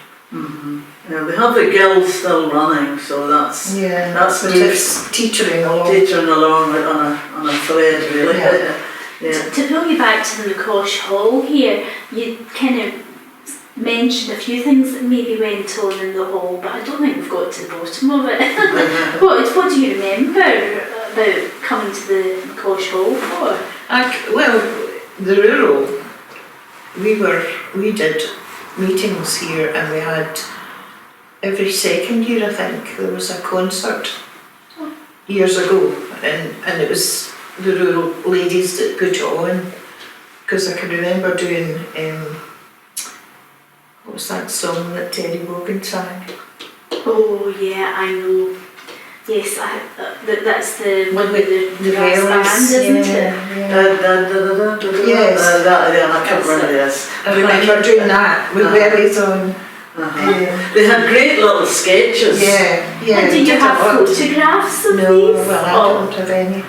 Yeah, they have the guild still running, so that's Yeah, that's but moved it's teetering along. teetering along with on a thread, really. Yeah. Yeah. To pull you back to the McCosh Hall here, you kind of mentioned a few things that maybe went on in the hall, but I don't think we've got to the bottom of it. What do you remember about coming to the McCosh Hall for? Well, the rural, we did meetings here, and we had every second year, I think, there was a concert years ago, and it was the rural ladies that put it on, because I can remember doing what was that song that Terry Wogan sang? Oh yeah, I know. Yes, that's the one with the brass bells, band, isn't it? Yes. I can't remember this. I remember doing that with bellies on. They had great little sketches. Yeah. And do you did have a lot. photographs of No, these? well, I don't have any.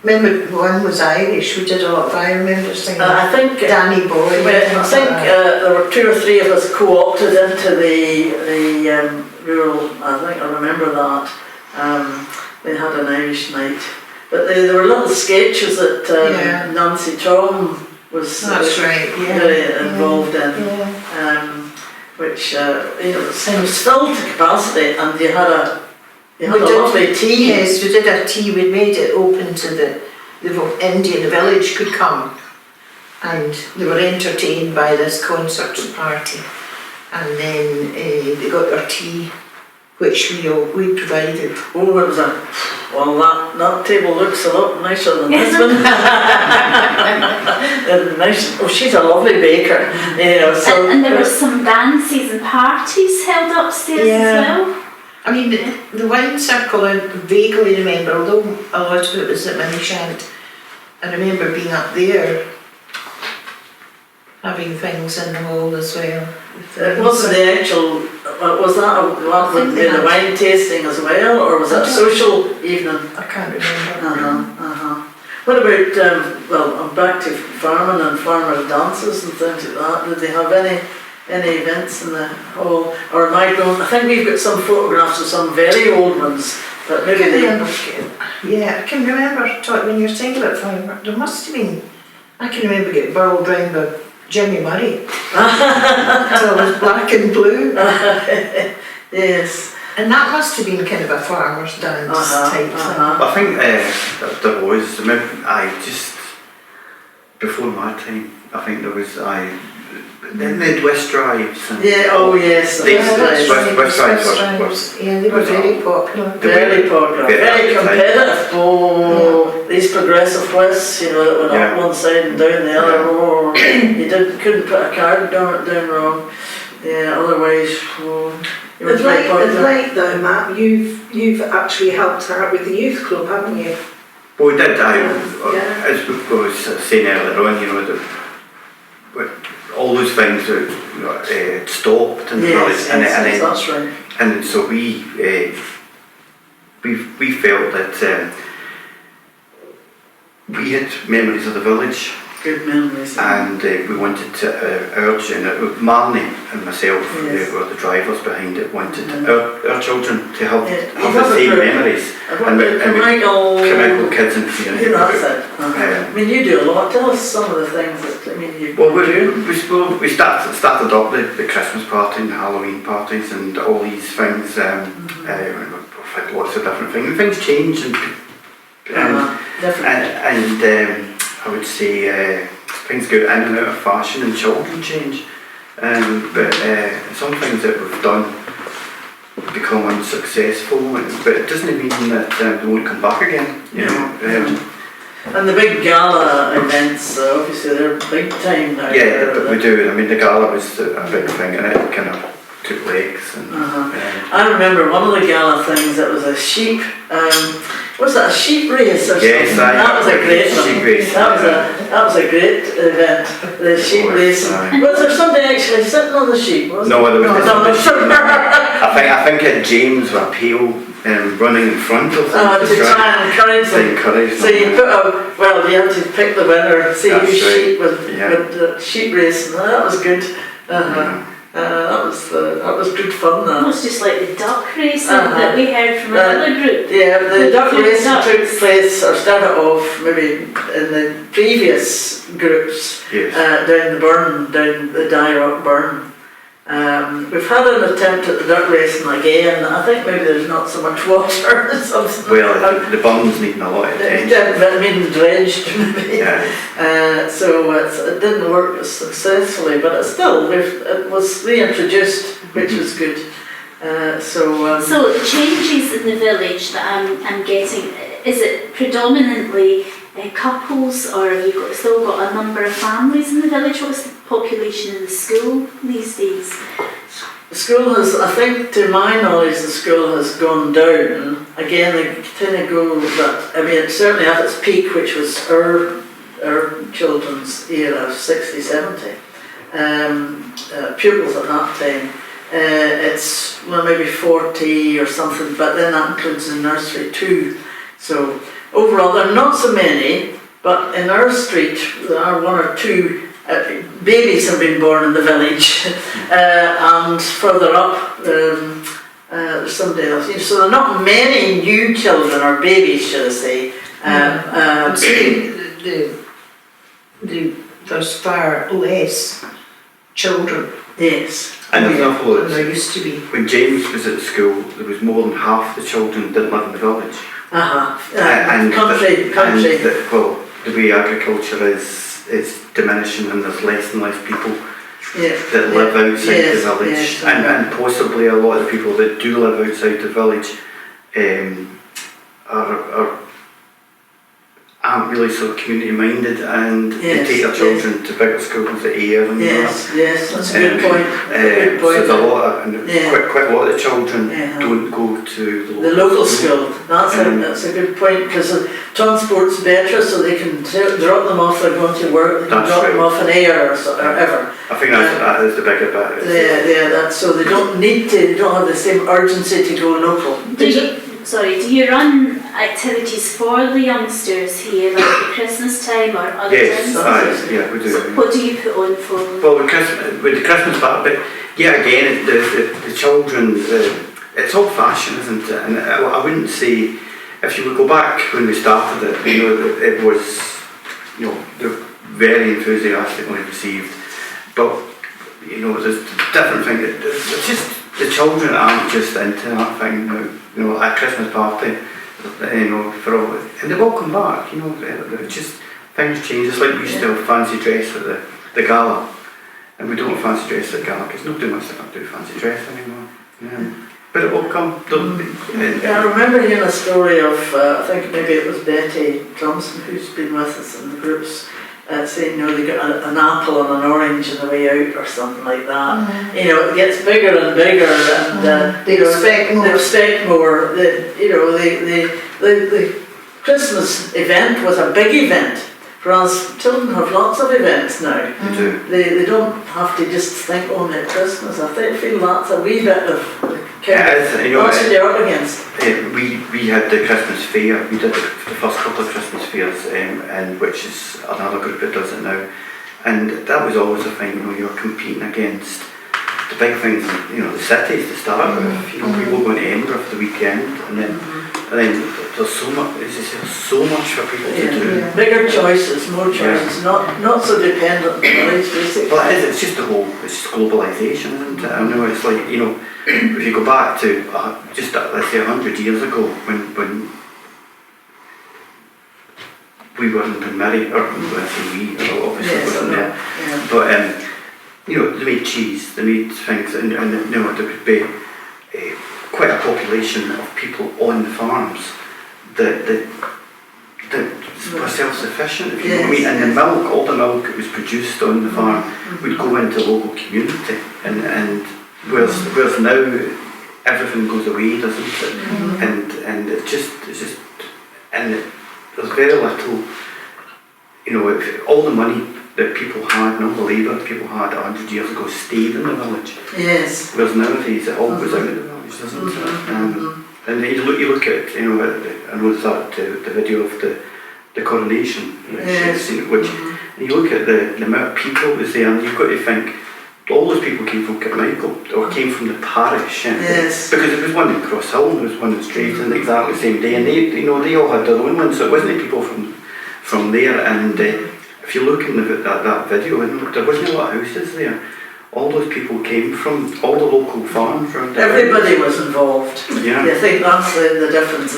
Remember, one was Irish, we did a lot of, I remember singing I think Danny Boy. I think there were 2 or 3 of us co-opted into the rural. I think I remember that. They had an Irish night, but there were little sketches that Nancy Trom was That's right, very involved in. Which it was filled to capacity, and you had a lovely tea. Yes, we did a tea, we made it open to the Indian village could come, and they were entertained by this concert party, and then they got their tea, which we provided. Oh, it was that table looks a lot nicer than this one. Nice. Oh, she's a lovely baker. So and there were some dances and parties held upstairs as well. I mean, the wine circle I vaguely remember, although a lot of it was at Minishant. I remember being up there, having things in the hall as well. It wasn't the actual, was that what would be the wine tasting as well, or was that a social evening? I can't remember. What about, I'm back to farming and farmers' dances and things like that. Did they have any events in the hall? Or am I going, I think we've got some photographs of some very old ones, but maybe I can remember when you're saying about farmer, there must have been, I can remember getting burled round by Jimmy Murray. So it was black and blue. Yes. And that must have been kind of a farmer's dance type thing. I think there was, before my time, I think there was, the Midwest drives. And yes. West drives yeah, they were very popular. Very popular, very competitive. These progressive twists, that went up one side and down the other. You couldn't put a card down wrong. Yeah, otherwise, It's like though, Matt, you've actually helped out with the youth club, haven't you? Well, we did. As we was saying earlier on, all those things that stopped and that's right. And so we felt that we had memories of the village. Good memories. And we wanted to urge, Marnie and myself, were the drivers behind it, wanted our children to have the same memories. And Kirkmichael kids and community. I mean, you do a lot. Tell us some of the things that you've been doing. We started up the Christmas party and the Halloween parties and all these things. We've had lots of different things. Things change and I would say things go in and out of fashion and children change, but some things that we've done become unsuccessful, but it doesn't mean that they won't come back again, And the big gala events, obviously they're big time now. Yeah, but we do. I mean, the gala was a big thing, and it kind of took legs. And, I remember one of the gala things, it was a sheep. was that a sheep race or Yes, something? That was a great one. sheep race. That was a great event, the sheep race. Was there somebody actually sitting on the sheep? Was No, there was no. I think at James were pale running in front of them. To try and encourage them. So you put you had to pick the winner, see whose sheep with the sheep race, and that was good. That was good fun. That. Almost just like the duck racing that we heard from another group. Yeah, the duck racing took place, or started off maybe in the previous groups down the burn, down the Dye Rock burn. We've had an attempt at the duck racing again. I think maybe there's not so much water or something. Well, the burn's needing a lot of attention. I mean, dredged maybe. Yeah. So it didn't work successfully, but it was reintroduced, which was good. So the changes in the village that I'm getting, is it predominantly couples, or have you still got a number of families in the village? What's the population in the school these days? the school has, I think to my knowledge, the school has gone down. Again, they tend to go, but I mean, it's certainly at its peak, which was our children's era, 60, 70 pupils at that time. It's maybe 40 or something, but then that includes the nursery too. So overall, there are not so many, but in our street there are one or two babies have been born in the village, and further up there's somebody else. So there are not many new children or babies, should I say. There's far less children. Yes. And there's an awful lot. There used to be. When James was at school, there was more than half the children didn't live in the village. Country. The way agriculture is diminishing, and there's less and less people that live outside the village, and possibly a lot of the people that do live outside the village aren't really sort of community minded, and they take their children to bigger schools at Ayr and Yes, that's a good point. So there's a lot of, quite a lot of the children don't go to the local school. That's a good point, because the transport's better, so they can drop them off. They're going to work. They can drop them off in Ayr or whatever. I think that is the bigger bit. That's so they don't need to. They don't have the same urgency to go local. Do you run activities for the youngsters here, like at Christmas time or other times? Yes, we do. So what do you put on for them? Well, with the Christmas part, but again, the children, it's old fashioned, isn't it? And I wouldn't say, if you would go back when we started it, it was, they're very enthusiastically received. But, there's different things. It's just, the children aren't just into that thing now. At Christmas party, for all, and they will come back. It's just, things change. It's like we used to have fancy dress at the gala, and we don't have fancy dress at the gala because nobody wants to do fancy dress anymore. But it will come. I remember hearing a story of, I think maybe it was Betty Thompson, who's been with us in the groups, saying, they got an apple and an orange on the way out or something like that. It gets bigger and bigger, and they expect more. They expect more. The Christmas event was a big event. Whereas children have lots of events now. They don't have to just think only at Christmas. I feel that's a wee bit of what you're up against. We had the Christmas fair. We did the first couple of Christmas fairs, and which is another group that does it now. And that was always a thing. You're competing against the big things. The cities to start with. People going to Edinburgh for the weekend, and then there's so much. There's so much for people to do. Bigger choices, more choices, not so dependent on the village, basically. Well, it's just globalisation, isn't it? I know it's like if you go back to let's say 100 years ago when we weren't married, or let's say we, obviously wasn't there. But they made cheese, they made things, and there would be quite a population of people on the farms that were self-sufficient, if you know what I mean. And the milk, all the milk that was produced on the farm would go into the local community, and whereas now everything goes away, doesn't it? And it's just and there's very little, all the money that people had, and all the labour people had 100 years ago stayed in the village. Yes. Whereas nowadays it all goes out of the village, doesn't it? And then you look at, I know that the video of the coronation, which you look at the amount of people that was there, and you've got to think, all those people came from Kirkmichael, or came from the parish. Yes. Because there was one in Cross Hill, and there was one in Straighton, exactly the same day, and they all had their own ones, so it wasn't people from there. And if you look in that video, there wasn't a lot of houses there. All those people came from all the local farms around there. Everybody was involved. Yeah. I think that's the difference.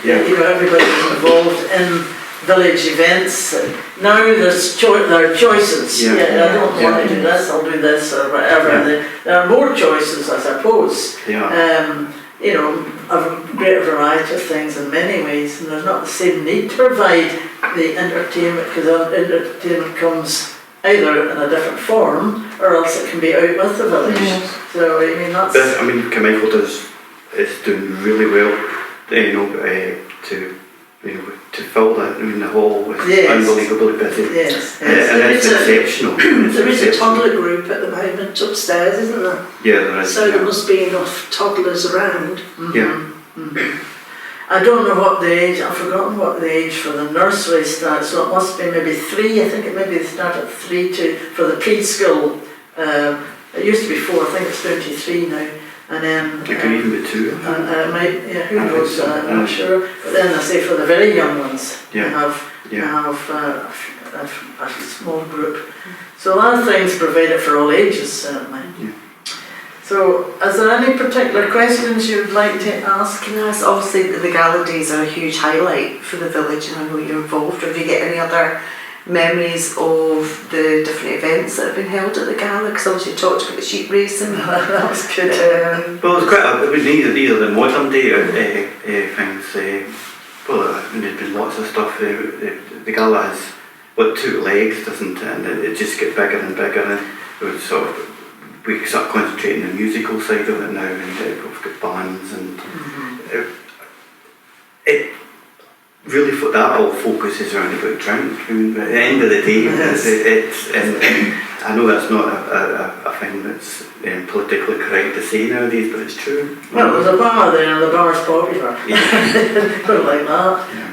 Yeah. Everybody was involved in village events. Now there are choices. Yeah. I don't want to do this, I'll do this, or whatever. Yeah. There are more choices, I suppose. Yeah. A great variety of things in many ways, and there's not the same need to provide the entertainment, because entertainment comes either in a different form, or else it can be out with the village. Yes. So that's. But, Kirkmichael is doing really well, to fill that. The hall was unbelievably busy. Yes. And it's exceptional. There is a toddler group at the moment upstairs, isn't there? Yeah, there is. So there must be enough toddlers around. Yeah. I don't know what the age, I've forgotten what the age for the nursery starts, so it must be maybe 3, I think it maybe they start at 3 for the preschool. It used to be 4, I think it's 23 now. And then it could even be 2. who knows, I'm not sure. But then I say for the very young ones, they have a small group. So a lot of things provided for all ages, certainly. Yeah. So, is there any particular questions you'd like to ask? Yes, obviously the gala days are a huge highlight for the village, and I know you're involved. Have you got any other memories of the different events that have been held at the gala? Because obviously you talked about the sheep racing. That was good. Well, it's quite these are the modern day things. There's been lots of stuff. The gala has 2 legs, doesn't it? And it just gets bigger and bigger. And it was we start concentrating on the musical side of it now, and we've got bands, and it really that all focuses around about drink. At the end of the day, and I know that's not a thing that's politically correct to say nowadays, but it's true. Well, there's a bar there, and the bar's popular. Yeah. Put it like that. Yeah.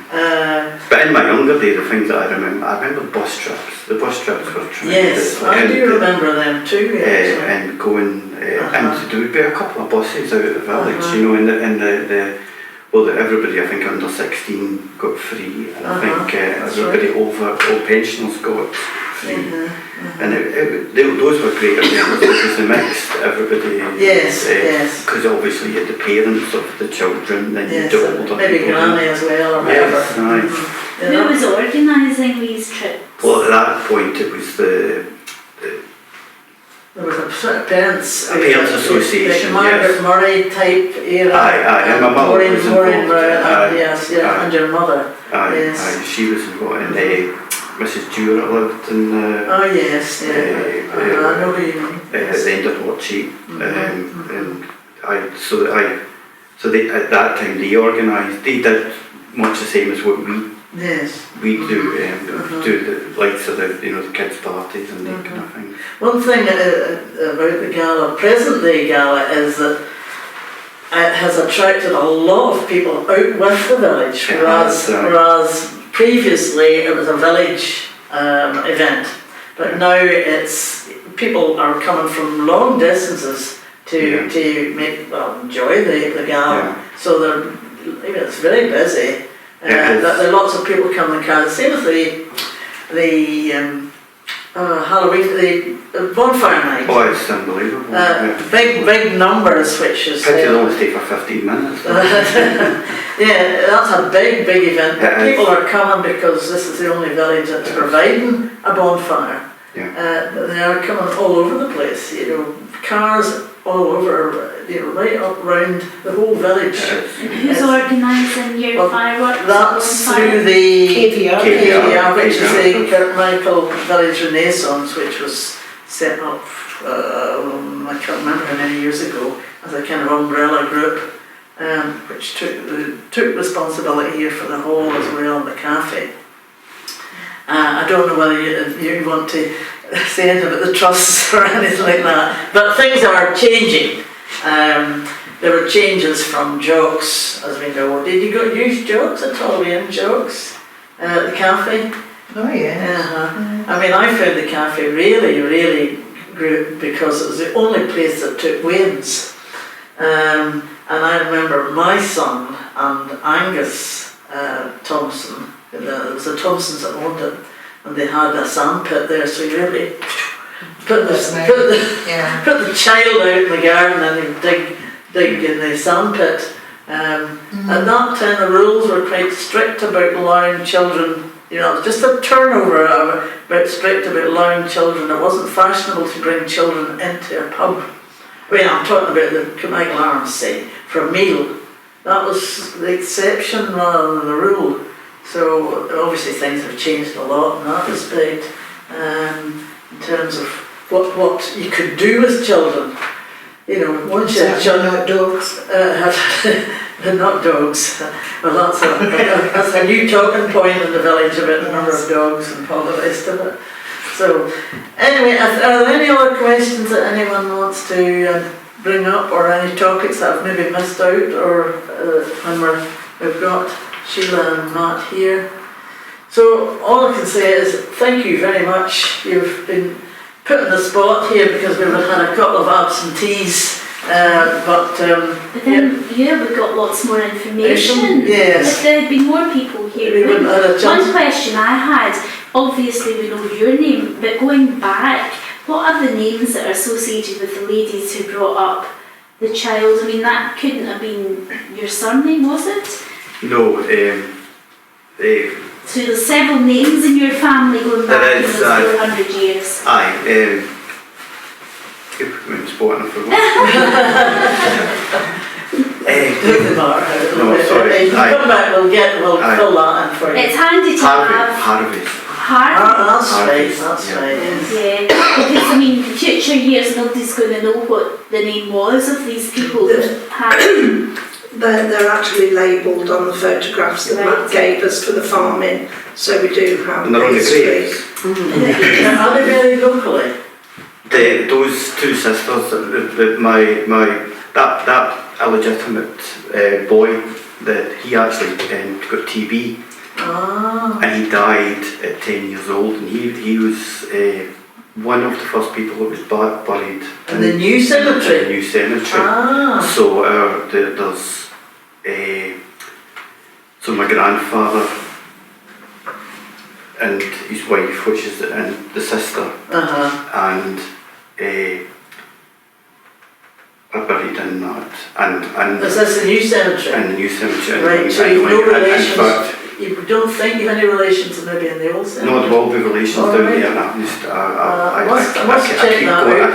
But in my younger days, the things that I remember bus trips. The bus trips were tremendous. Yes, I do remember them too. And going, and there would be a couple of buses out of the village, everybody, I think, under 16 got free, and I think everybody over, all pensioners got free. And those were great events because they mixed everybody. Yes. Because obviously you had the parents of the children, then you had the older maybe people. granny as well, or whatever. Yes, Who was organising these trips? Well, at that point it was there was a sort of parents association, like Margaret Murray type era. Aye, my mother was Maureen involved. And your mother. Aye, she was involved, and Mrs. Dewar lived in I know who you mean. at the end of Watchy, so they at that time they organised. They did much the same as what we do. Do the likes of the kids' parties and that kind of thing. One thing about the gala, present day gala, is that it has attracted a lot of people out with the village, whereas previously it was a village event, but now it's people are coming from long distances to enjoy the gala. So it's very busy. There are lots of people coming in cars. Same with the Halloween, the bonfire night. Oh, it's unbelievable. Big numbers, which is. Pity it only stay for 15 minutes. Yeah, that's a big event. But people are coming because this is the only village that's providing a bonfire. Yeah. They are coming all over the place. Cars all over. Right up round the whole village. Who's organising your fireworks? That's through the KVR, which is the Kirkmichael Village Renaissance, which was set up, I can't remember how many years ago, as a kind of umbrella group. which took responsibility here for the hall as well, the cafe. I don't know whether you want to say anything about the trusts or anything like that, but things are changing. There were changes from jokes, as we know. Did you use jokes at all? Were you in jokes at the cafe? Oh yeah. I mean, I found the cafe really, really great because it was the only place that took weigh-ins. And I remember my son and Angus Thompson, it was the Thompsons that owned it, and they had a sandpit there, so you really put the child out in the garden and he'd dig in the sandpit. At that time the rules were quite strict about allowing children, just a turnover about strict about allowing children. It wasn't fashionable to bring children into a pub. I mean, I'm talking about the Kirkmichael Arms, say, for a meal. That was the exception rather than the rule. So obviously things have changed a lot in that respect, in terms of what you could do with children. Once you had children, not dogs. not dogs. Well, that's a new talking point in the village about the number of dogs and all the rest of it. So, anyway, are there any other questions that anyone wants to bring up, or any topics that I've maybe missed out, or when we've got Sheila and Matt here? So, all I can say is thank you very much. You've been put in the spot here because we've had a couple of absentees, but then we got lots more information. Yes. If there had been more people here, we wouldn't have had a chance. One question I had, obviously we know your name, but going back, what are the names that are associated with the ladies who brought up the child? I mean, that couldn't have been your surname, was it? No, So there's several names in your family going back there in is, those 400 years. Aye, I'm spotting I forgot. No, sorry. You can come back, we'll fill that in for you. It's handy to have Harvey. That's right, Yeah, because I mean, future years nobody's going to know what the name was of these people that had. They're actually labelled on the photographs that Matt gave us for the farming, so we do have And they're on the history. graves. Are they very locally? Those two sisters, that illegitimate boy, that he actually got TB, and he died at 10 years old, and he was one of the first people that was buried in the new cemetery. The new cemetery. So there's so my grandfather and his wife, which is and the sister, and are buried in that. And is this the new cemetery? In the new cemetery. Right. So you've no relations. Fact, you don't think you have any relations maybe in the old cemetery? no, there will be relations down there, and I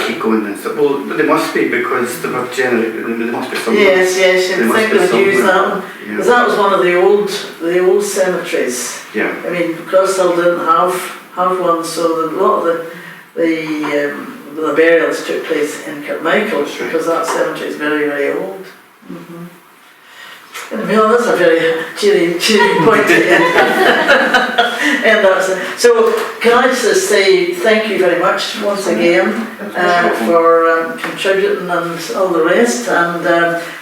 keep going and stuff. Well, but they must be, because they were there must be something. Yes, you think they'd use that one. Because that was one of the old cemeteries. Yeah. I mean, Crosshill didn't have one, so a lot of the burials took place in Kirkmichael, because that cemetery is very, very old. Anyway, that's a very cheery point to end up. So, can I just say thank you very much once again for contributing and all the rest. And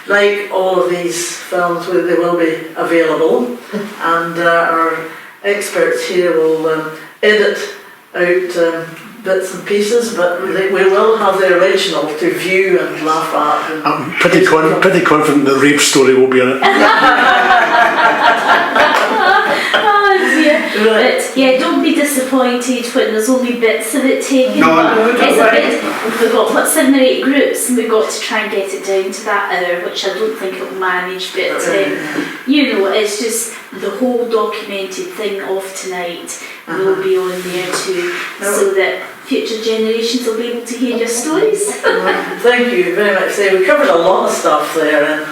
like all of these films, they will be available, and our experts here will edit out bits and pieces, but we will have the original to view and laugh at. And I'm pretty confident the rape story will be in it. Oh dear. But yeah, don't be disappointed when there's only bits of it taken. It's a bit, we've got 7 or 8 groups, and we've got to try and get it down to that hour, which I don't think it'll manage, but it's just the whole documented thing of tonight will be on there too, so that future generations will be able to hear your stories. Thank you very much. We covered a lot of stuff there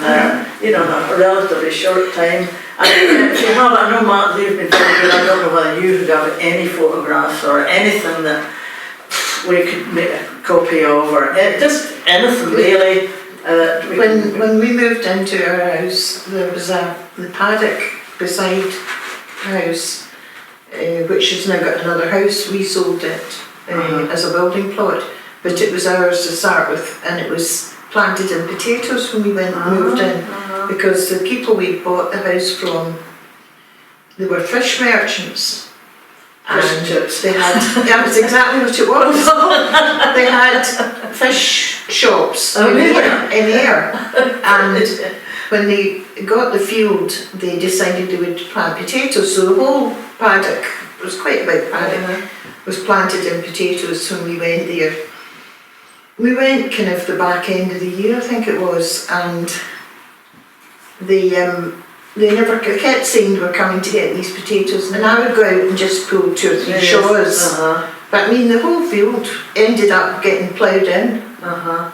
in a relatively short time. And if you have, I know Matt, you've been very good. I don't know whether you have any photographs or anything that we could make a copy of, or just anything really. When we moved into our house, there was the paddock beside the house, which has now got another house. We sold it as a building plot, but it was ours to start with, and it was planted in potatoes when we moved in, because the people we bought the house from, they were fish merchants. And they had, that was exactly what it was. They had fish shops in here. And when they got the field, they decided they would plant potatoes. So the whole paddock, it was quite a big paddock, was planted in potatoes when we went there. We went kind of the back end of the year, I think it was, and they never kept saying they were coming to get these potatoes, and I would go out and just pull 2 or 3 shaws. But I mean, the whole field ended up getting ploughed in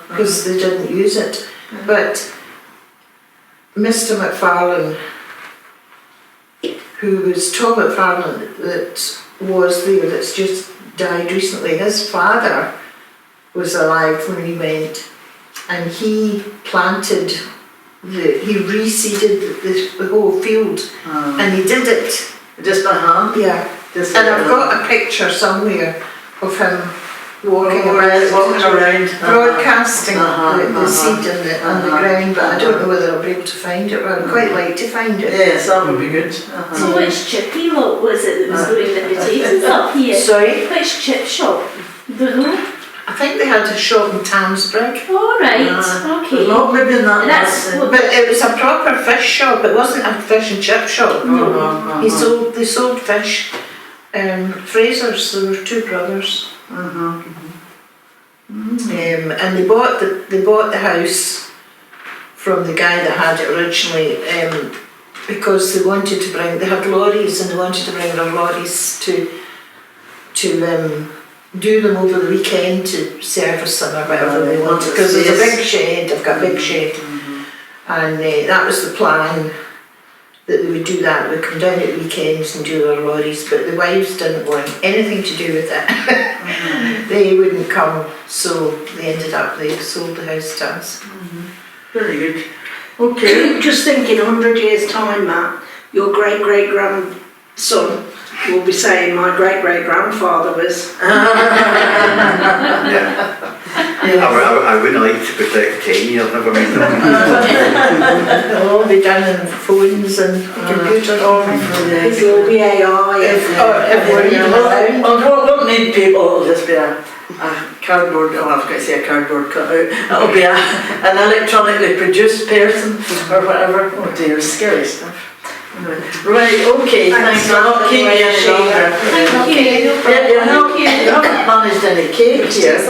because they didn't use it. But Mr. McFarlane, who was Tom McFarlane, that was there, that's just died recently, his father was alive when we went, and he planted. He reseeded the whole field, and he did it just by hand. Yeah, and I've got a picture somewhere of him walking around, broadcasting the seed on the ground. But I don't know whether I'll be able to find it. But I'd quite like to find it. Yes, that would be good. So which chippy lot was it that was growing the potatoes up here? Sorry, Which chip shop? Don't know. I think they had a shop in Tamsbrig. All right, okay. Not maybe in that. That's But it was a proper fish shop. It wasn't a fish and chip shop. They sold fish. Frasers. There were 2 brothers. And they bought the house from the guy that had it originally, because they wanted to bring. They had lorries, and they wanted to bring their lorries to do them over the weekend to service them or whatever they wanted, because there's a big shed. I've got a big shed, and that was the plan, that they would do that. They would come down at weekends and do their lorries, but the wives didn't want anything to do with it. They wouldn't come, so they ended up, they sold the house to us. Very good. Okay. Just thinking, 100 years' time, Matt, your great-great-grandson will be saying my great-great-grandfather was. I wouldn't like to predict 10 years, never mind that. It'll all be done in phones and computers. It will be AI. If we're even around. Well, we won't need people, it'll just be a cardboard, oh I've got to say a cardboard cutout. It'll be an electronically produced person or whatever. Oh dear, scary stuff. Right, okay, thanks. I'll not keep you any longer. Thank you. You haven't managed any cake here.